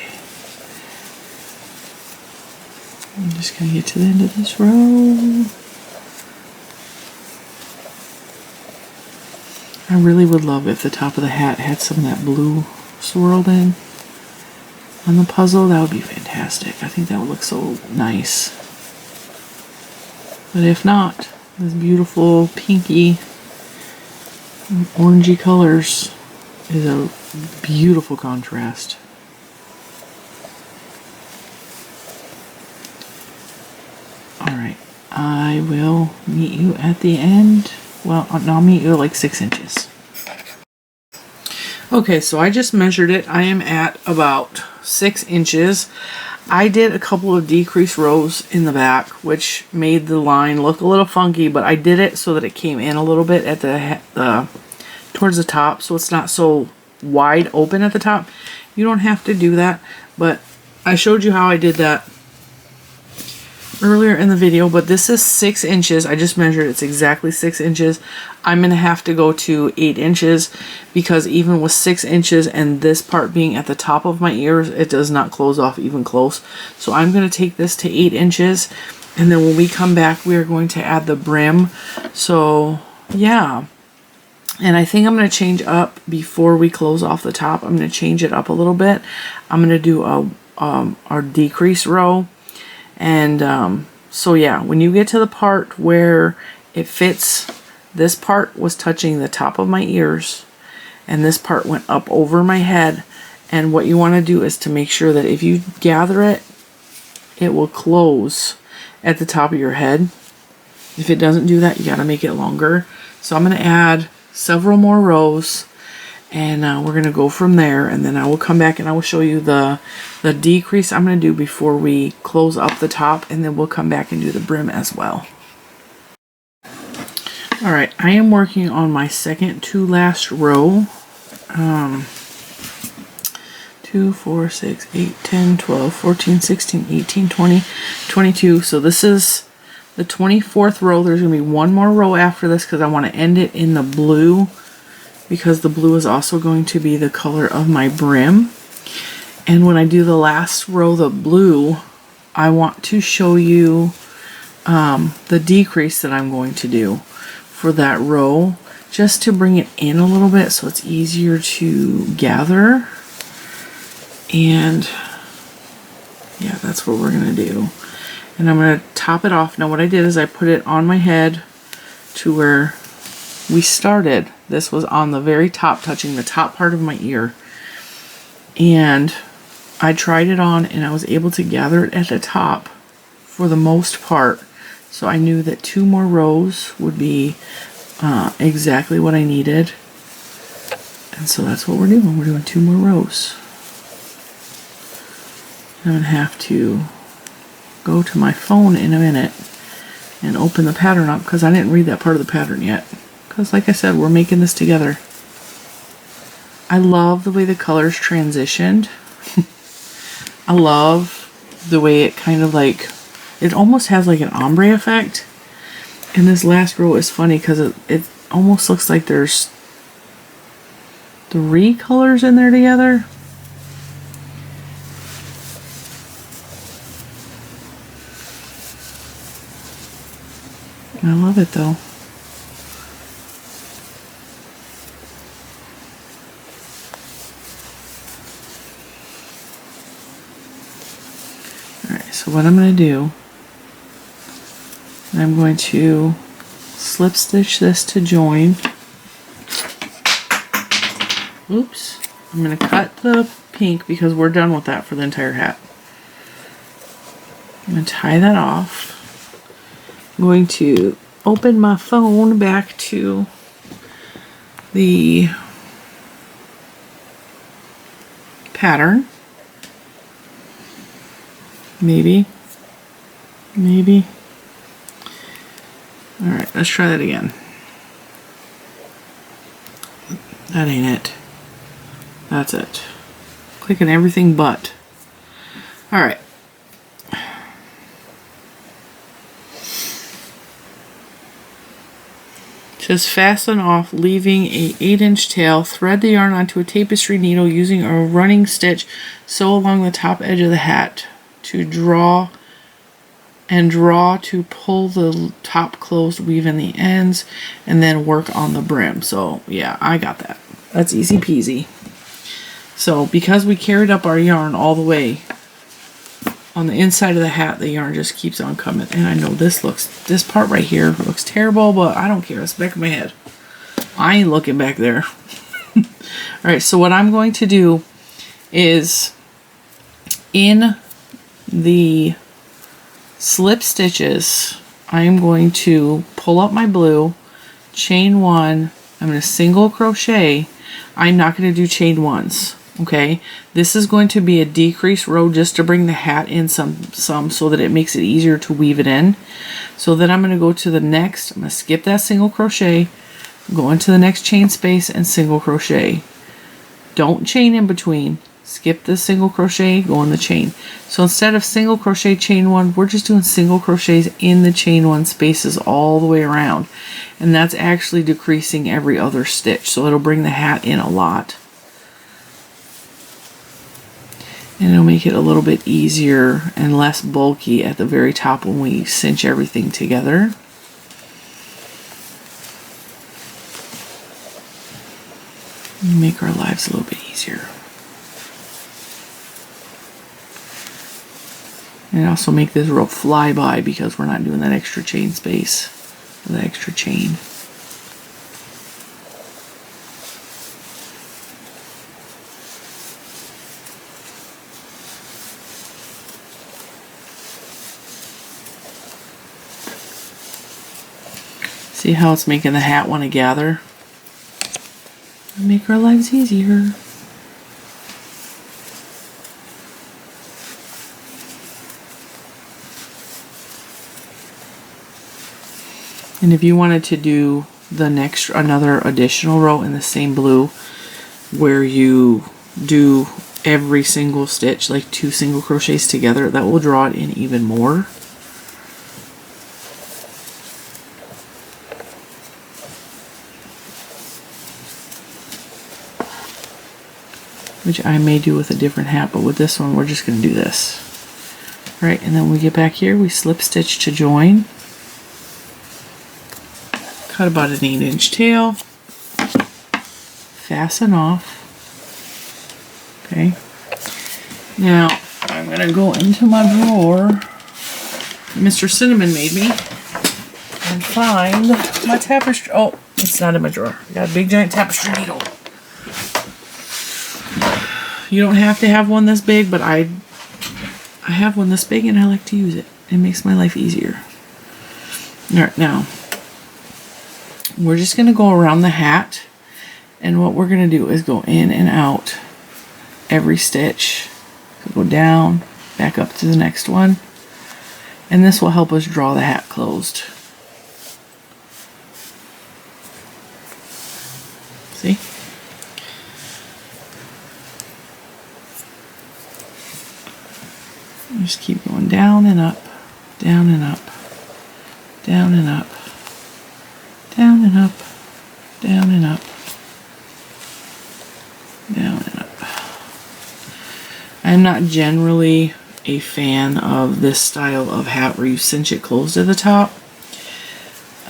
I'm just going to get to the end of this row. I really would love if the top of the hat had some of that blue swirled in on the puzzle. That would be fantastic. I think that would look so nice. But if not, this beautiful pinky orangey colors is a beautiful contrast. Alright, I will meet you at the end. Well, I'll meet you at like 6 inches. Okay, so I just measured it. I am at about 6 inches. I did a couple of decreased rows in the back, which made the line look a little funky, but I did it so that it came in a little bit at the towards the top, so it's not so wide open at the top. You don't have to do that, but I showed you how I did that earlier in the video. But this is 6 inches. I just measured. It's exactly 6 inches. I'm gonna have to go to 8 inches because even with 6 inches and this part being at the top of my ears, it does not close off even close. So I'm gonna take this to 8 inches, and then when we come back, we are going to add the brim. So yeah. And I think I'm going to change up before we close off the top. I'm going to change it up a little bit. I'm going to do our decrease row. And so yeah, when you get to the part where it fits, this part was touching the top of my ears and this part went up over my head. And what you want to do is to make sure that if you gather it, it will close at the top of your head. If it doesn't do that, you got to make it longer. So I'm going to add several more rows, and we're going to go from there, and then I will come back and I will show you the decrease I'm going to do before we close up the top, and then we'll come back and do the brim as well. Alright, I am working on my second to last row. 2, 4, 6, 8, 10, 12, 14, 16, 18, 20, 22. So this is the 24th row. There's going to be one more row after this because I want to end it in the blue, because the blue is also going to be the color of my brim. And when I do the last row, the blue, I want to show you the decrease that I'm going to do for that row, just to bring it in a little bit so it's easier to gather. And yeah, that's what we're going to do. And I'm going to top it off. Now what I did is I put it on my head to where we started. This was on the very top, touching the top part of my ear. And I tried it on and I was able to gather it at the top for the most part. So I knew that 2 more rows would be exactly what I needed. And so that's what we're doing. We're doing 2 more rows. I'm going to have to go to my phone in a minute and open the pattern up because I didn't read that part of the pattern yet. Because like I said, we're making this together. I love the way the colors transitioned. I love the way it kind of like, it almost has like an ombre effect. And this last row is funny because it almost looks like there's 3 colors in there together. I love it though. Alright, so what I'm going to do, I'm going to slip stitch this to join. Oops. I'm going to cut the pink because we're done with that for the entire hat. I'm going to tie that off. I'm going to open my phone back to the pattern. Maybe. Alright, let's try that again. That ain't it. That's it. Clicking everything but. Alright. says fasten off, leaving a 8-inch tail. Thread the yarn onto a tapestry needle using a running stitch. Sew along the top edge of the hat to draw to pull the top closed, weave in the ends, and then work on the brim. So yeah, I got that. That's easy peasy. So because we carried up our yarn all the way on the inside of the hat, the yarn just keeps on coming. And I know this part right here looks terrible, but I don't care. It's the back of my head. I ain't looking back there. All right, so what I'm going to do is in the slip stitches, I am going to pull up my blue, chain 1, I'm going to single crochet. I'm not going to do chain 1s. Okay, this is going to be a decreased row just to bring the hat in some so that it makes it easier to weave it in. So then I'm going to go to the next, I'm going to skip that single crochet, go into the next chain space and single crochet. Don't chain in between. Skip the single crochet, go in the chain. So instead of single crochet chain 1, we're just doing single crochets in the chain 1 spaces all the way around. And that's actually decreasing every other stitch. So it'll bring the hat in a lot. And it'll make it a little bit easier and less bulky at the very top when we cinch everything together. Make our lives a little bit easier. And also make this rope fly by because we're not doing that extra chain space, or that extra chain. See how it's making the hat want to gather? Make our lives easier. And if you wanted to do another additional row in the same blue where you do every single stitch, like 2 single crochets together, that will draw it in even more. Which I may do with a different hat, but with this one we're just going to do this. All right, and then we get back here, we slip stitch to join. Cut about an 8-inch tail. Fasten off. Okay. Now I'm going to go into my drawer Mr. Cinnamon made me and find my tapestry. Oh, it's not in my drawer. I got a big giant tapestry needle. You don't have to have one this big, but I have one this big and I like to use it. It makes my life easier. Alright, now we're just going to go around the hat, and what we're going to do is go in and out every stitch. Go down, back up to the next one, and this will help us draw the hat closed. See? Just keep going down and up, down and up, down and up, down and up, down and up, down and up. I'm not generally a fan of this style of hat where you cinch it closed at the top.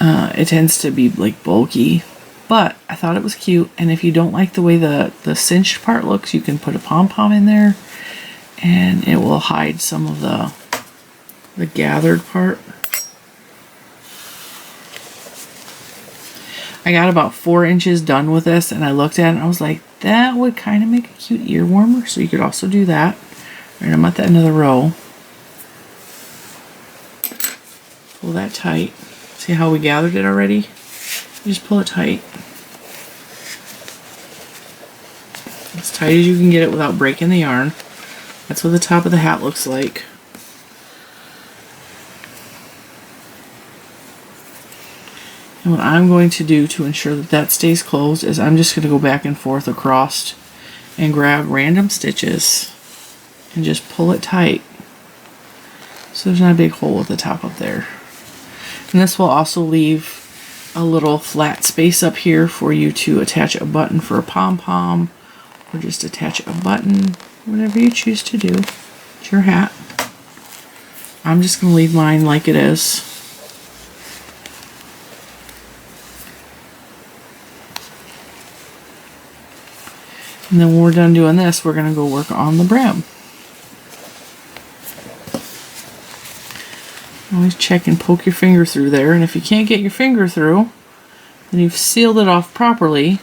It tends to be like bulky, but I thought it was cute. And if you don't like the way the cinched part looks, you can put a pom-pom in there and it will hide some of the gathered part. I got about 4 inches done with this, and I looked at it and I was like, that would kind of make a cute ear warmer, so you could also do that. All right, I'm at that another row. Pull that tight. See how we gathered it already? You just pull it tight. As tight as you can get it without breaking the yarn. That's what the top of the hat looks like. And what I'm going to do to ensure that that stays closed is I'm just going to go back and forth across and grab random stitches and just pull it tight so there's not a big hole at the top up there. And this will also leave a little flat space up here for you to attach a button for a pom-pom, or just attach a button, whatever you choose to do. It's your hat. I'm just going to leave mine like it is. And then when we're done doing this, we're going to go work on the brim. Always check and poke your finger through there, and if you can't get your finger through, then you've sealed it off properly.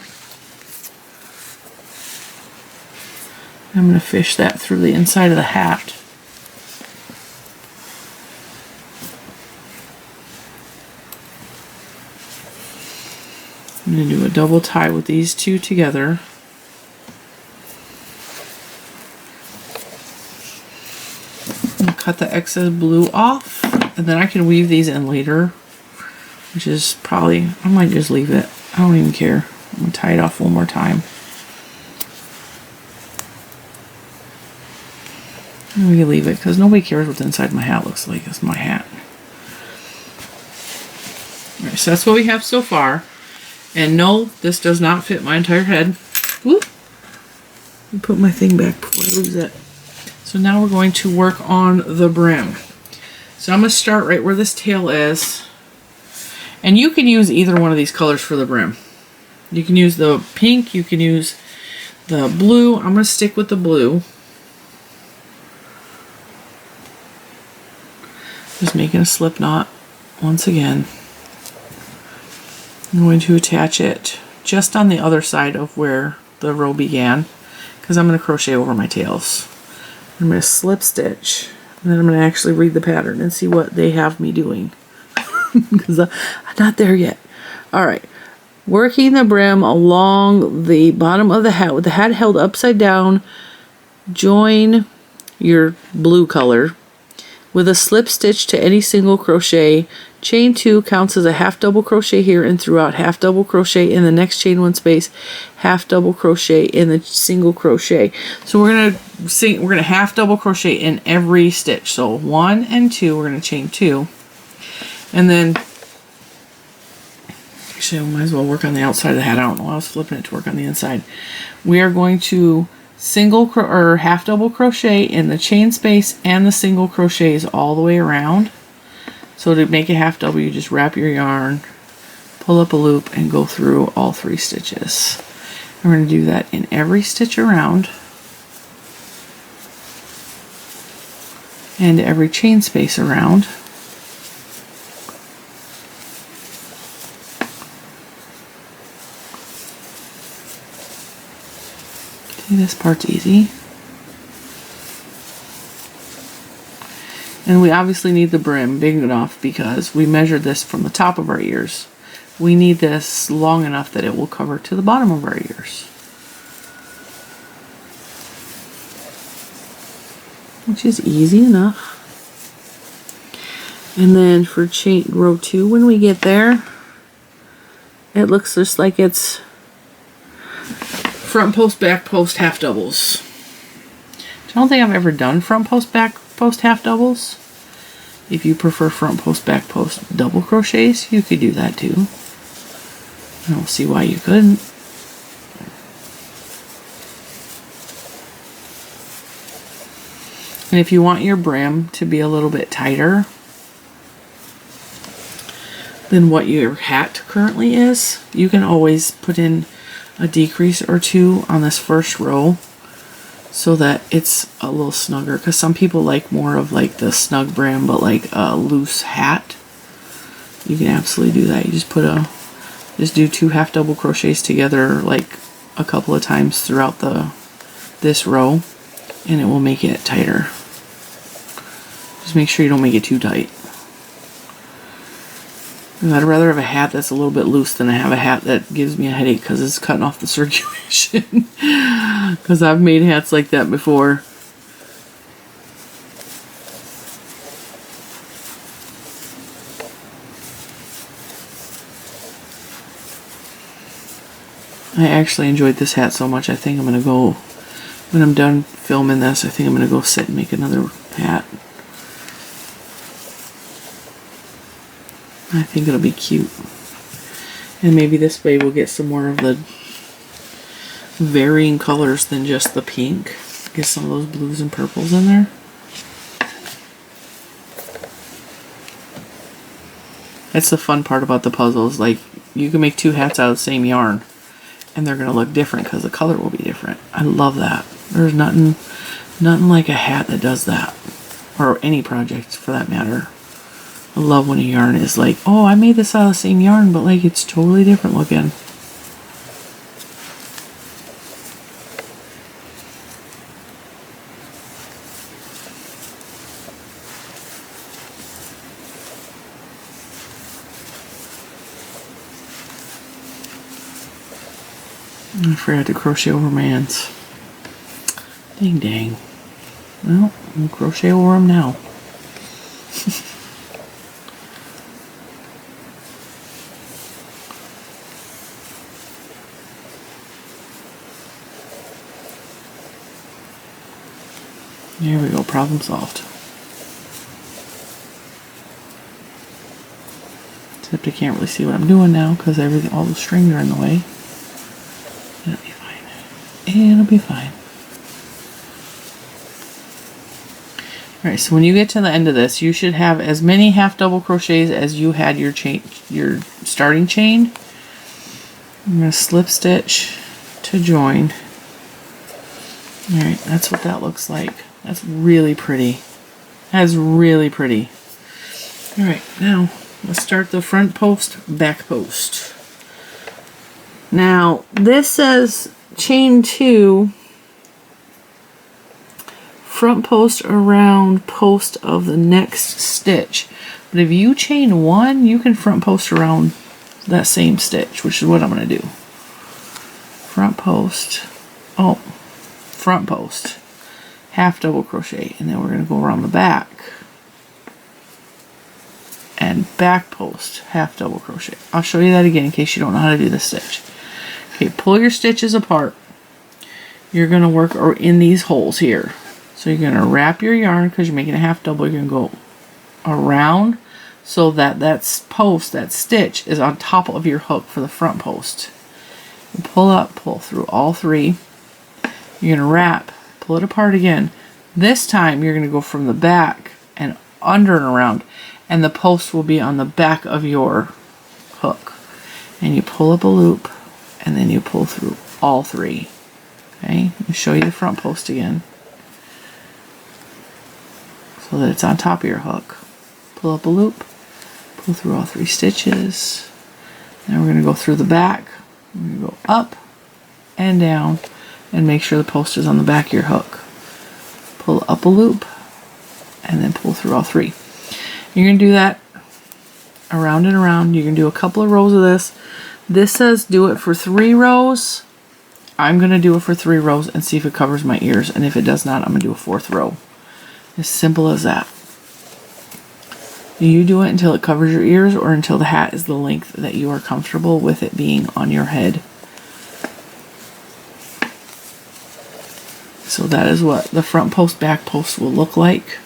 I'm going to fish that through the inside of the hat. I'm going to do a double tie with these two together. I'll cut the excess blue off, and then I can weave these in later, which is probably, I might just leave it. I don't even care. I'm going to tie it off one more time. And we can leave it because nobody cares what the inside of my hat looks like. It's my hat. Alright, so that's what we have so far. And no, this does not fit my entire head. Whoop. Let me put my thing back before I lose it. So now we're going to work on the brim. So I'm going to start right where this tail is. And you can use either one of these colors for the brim. You can use the pink, you can use the blue. I'm going to stick with the blue. Just making a slip knot once again. I'm going to attach it just on the other side of where the row began, because I'm going to crochet over my tails. I'm going to slip stitch, and then I'm going to actually read the pattern and see what they have me doing, because I'm not there yet. Alright, working the brim along the bottom of the hat with the hat held upside down. Join your blue color with a slip stitch to any single crochet. Chain 2 counts as a half double crochet here and throughout, half double crochet in the next chain 1 space, half double crochet in the single crochet. So we're gonna half double crochet in every stitch. So 1 and 2, we're gonna chain 2, and then actually I might as well work on the outside of the hat. I don't know, I was flipping it to work on the inside. We are going to half double crochet in the chain space and the single crochets all the way around. So to make a half double, you just wrap your yarn, pull up a loop, and go through all 3 stitches. And we're going to do that in every stitch around and every chain space around. See, this part's easy. And we obviously need the brim big enough because we measured this from the top of our ears. We need this long enough that it will cover to the bottom of our ears, which is easy enough. And then for chain row 2, when we get there, it looks just like it's front post, back post, half doubles. I don't think I've ever done front post, back post, half doubles. If you prefer front post, back post, double crochets, you could do that too. I don't see why you couldn't. And if you want your brim to be a little bit tighter than what your hat currently is, you can always put in a decrease or 2 on this first row so that it's a little snugger, because some people like more of like the snug brim but like a loose hat. You can absolutely do that. You just do 2 half double crochets together like a couple of times throughout this row, and it will make it tighter. Just make sure you don't make it too tight. I'd rather have a hat that's a little bit loose than I have a hat that gives me a headache because it's cutting off the circulation. Because I've made hats like that before. I actually enjoyed this hat so much, I think I'm going to go, when I'm done filming this, I think I'm going to go sit and make another hat. I think it'll be cute. And maybe this way we'll get some more of the varying colors than just the pink. Get some of those blues and purples in there. That's the fun part about the puzzles. Like, you can make two hats out of the same yarn and they're going to look different because the color will be different. I love that. There's nothing like a hat that does that. Or any project for that matter. I love when a yarn is like, oh, I made this out of the same yarn, but like it's totally different looking. I forgot to crochet over my ends. Dang dang. Well, we'll crochet over them now. There we go, problem solved. Except I can't really see what I'm doing now because all the strings are in the way. It'll be fine. It'll be fine. Alright, so when you get to the end of this, you should have as many half double crochets as you had your starting chain. I'm going to slip stitch to join. Alright, that's what that looks like. That's really pretty. That's really pretty. Alright, now let's start the front post, back post. Now, this says chain 2, front post around post of the next stitch. But if you chain 1, you can front post around that same stitch, which is what I'm going to do. Front post, front post, half double crochet, and then we're going to go around the back. And back post, half double crochet. I'll show you that again in case you don't know how to do this stitch. Okay, pull your stitches apart. You're going to work in these holes here. So you're going to wrap your yarn because you're making a half double. You're going to go around so that that stitch is on top of your hook for the front post. You pull up, pull through all 3. You're going to wrap, pull it apart again. This time you're going to go from the back and under and around, and the post will be on the back of your hook. And you pull up a loop, and then you pull through all 3. Okay, let me show you the front post again so that it's on top of your hook. Pull up a loop, pull through all 3 stitches. Now we're going to go through the back. We're going to go up and down and make sure the post is on the back of your hook. Pull up a loop and then pull through all 3. You're going to do that around and around. You can do a couple of rows of this. This says do it for 3 rows. I'm going to do it for 3 rows and see if it covers my ears. And if it does not, I'm going to do a 4th row. As simple as that. You do it until it covers your ears or until the hat is the length that you are comfortable with it being on your head. So that is what the front post, back post will look like.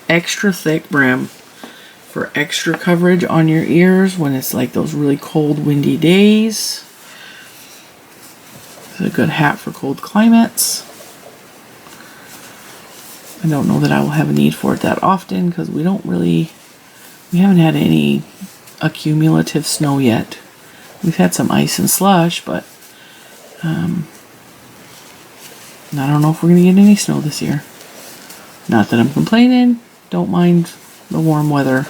Extra thick brim for extra coverage on your ears when it's like those really cold, windy days. It's a good hat for cold climates. I don't know that I will have a need for it that often because we haven't had any accumulative snow yet. We've had some ice and slush, but I don't know if we're going to get any snow this year. Not that I'm complaining. Don't mind the warm weather.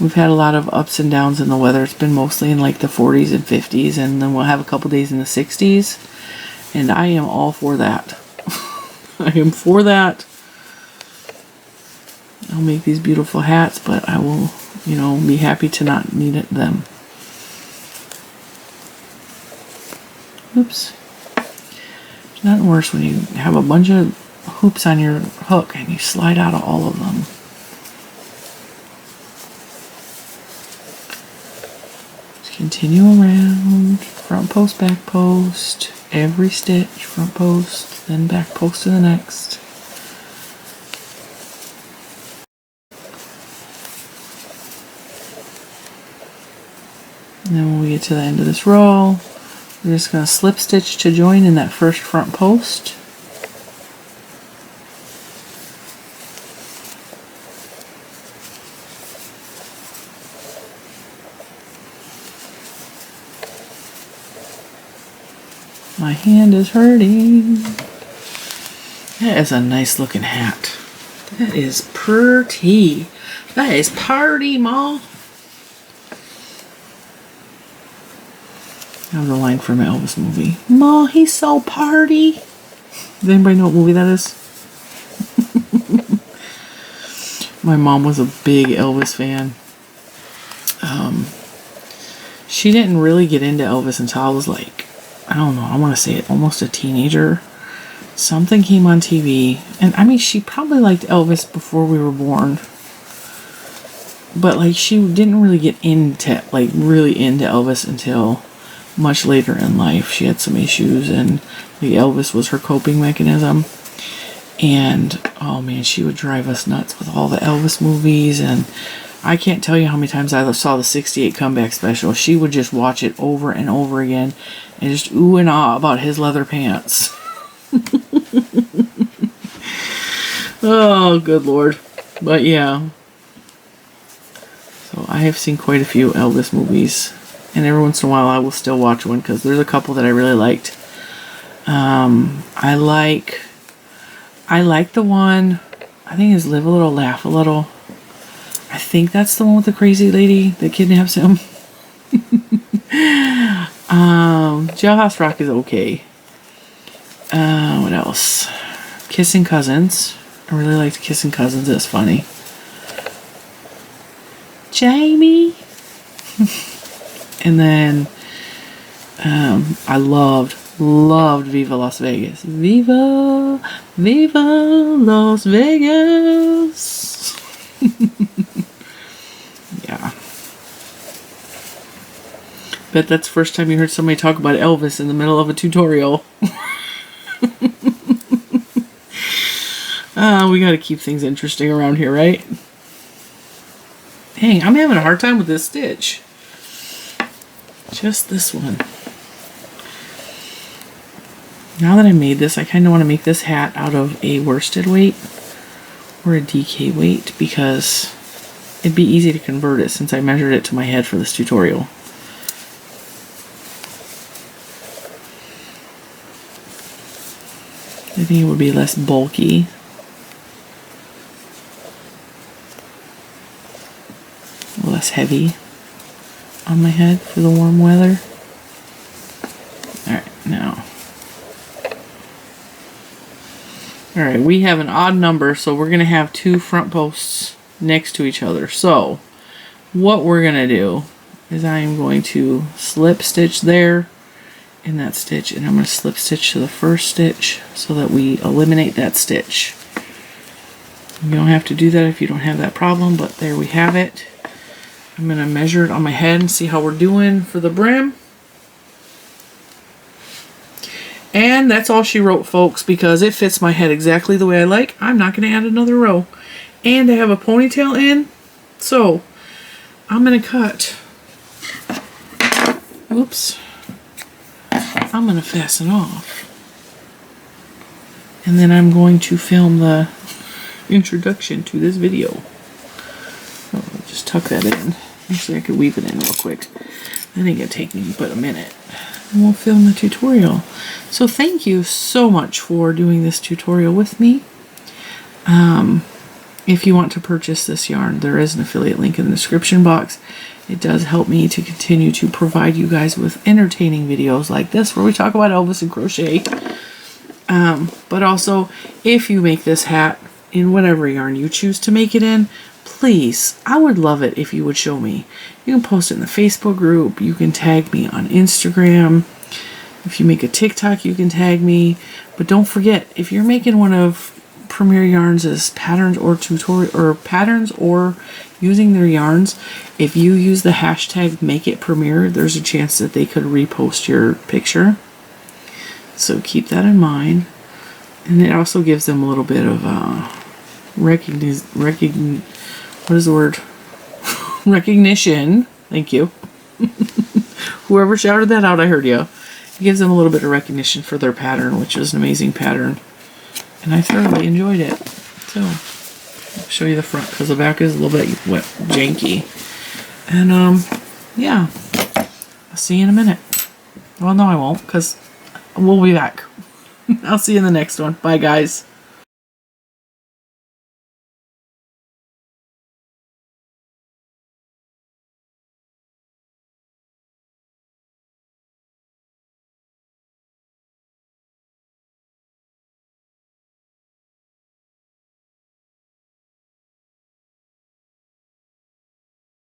We've had a lot of ups and downs in the weather. It's been mostly in like the 40s and 50s, and then we'll have a couple days in the 60s. And I am all for that. I am for that. I'll make these beautiful hats, but I will, be happy to not need them. Oops. It's nothing worse when you have a bunch of hoops on your hook and you slide out of all of them. Just continue around, front post, back post, every stitch, front post, then back post to the next. And then when we get to the end of this row, we're just going to slip stitch to join in that first front post. My hand is hurting. That is a nice looking hat. That is pretty. That is party, Ma. That was a line from an Elvis movie. Ma, he's so party. Does anybody know what movie that is? My mom was a big Elvis fan. She didn't really get into Elvis until I was like, I don't know, I want to say it, almost a teenager. Something came on TV, and I mean, she probably liked Elvis before we were born, but like, she didn't really get into, like, really into Elvis until much later in life. She had some issues, and like, Elvis was her coping mechanism, and oh man, she would drive us nuts with all the Elvis movies, and I can't tell you how many times I saw the 68 comeback special. She would just watch it over and over again and just ooh and ah about his leather pants. Oh, good Lord. But yeah. So I have seen quite a few Elvis movies. And every once in a while I will still watch one because there's a couple that I really liked. I like the one, I think it's Live a Little, Laugh a Little. I think that's the one with the crazy lady that kidnaps him. Jailhouse Rock is okay. What else? Kissing Cousins. I really liked Kissing Cousins. It's funny. Jamie. And then I loved Viva Las Vegas. Viva Las Vegas. Yeah. Bet that's the first time you heard somebody talk about Elvis in the middle of a tutorial. We gotta keep things interesting around here, right? Dang, I'm having a hard time with this stitch. Just this one. Now that I made this, I kind of want to make this hat out of a worsted weight or a DK weight because it'd be easy to convert it since I measured it to my head for this tutorial. I think it would be less bulky. Less heavy on my head for the warm weather. Alright, now. Alright, we have an odd number, so we're going to have two front posts next to each other. So, what we're going to do is I am going to slip stitch there in that stitch, and I'm going to slip stitch to the first stitch so that we eliminate that stitch. You don't have to do that if you don't have that problem, but there we have it. I'm going to measure it on my head and see how we're doing for the brim. And that's all she wrote, folks, because it fits my head exactly the way I like. I'm not going to add another row. And I have a ponytail in, so I'm going to cut. Oops. I'm going to fasten off. And then I'm going to film the introduction to this video. So I'll just tuck that in. Actually, I could weave it in real quick. I think it'd take me but a minute. And we'll film the tutorial. So thank you so much for doing this tutorial with me. If you want to purchase this yarn, there is an affiliate link in the description box. It does help me to continue to provide you guys with entertaining videos like this where we talk about Elvis and crochet. But also, if you make this hat in whatever yarn you choose to make it in, please, I would love it if you would show me. You can post it in the Facebook group. You can tag me on Instagram. If you make a TikTok, you can tag me. But don't forget, if you're making one of Premier Yarns' patterns or tutorial or patterns or using their yarns, if you use the hashtag #MakeItPremiere, there's a chance that they could repost your picture. So keep that in mind. And it also gives them a little bit of recognition. Thank you. Whoever shouted that out, I heard you. It gives them a little bit of recognition for their pattern, which is an amazing pattern. And I thoroughly enjoyed it. So, I'll show you the front because the back is a little bit janky. And, yeah. I'll see you in a minute. Well, no, I won't because we'll be back. I'll see you in the next one. Bye, guys.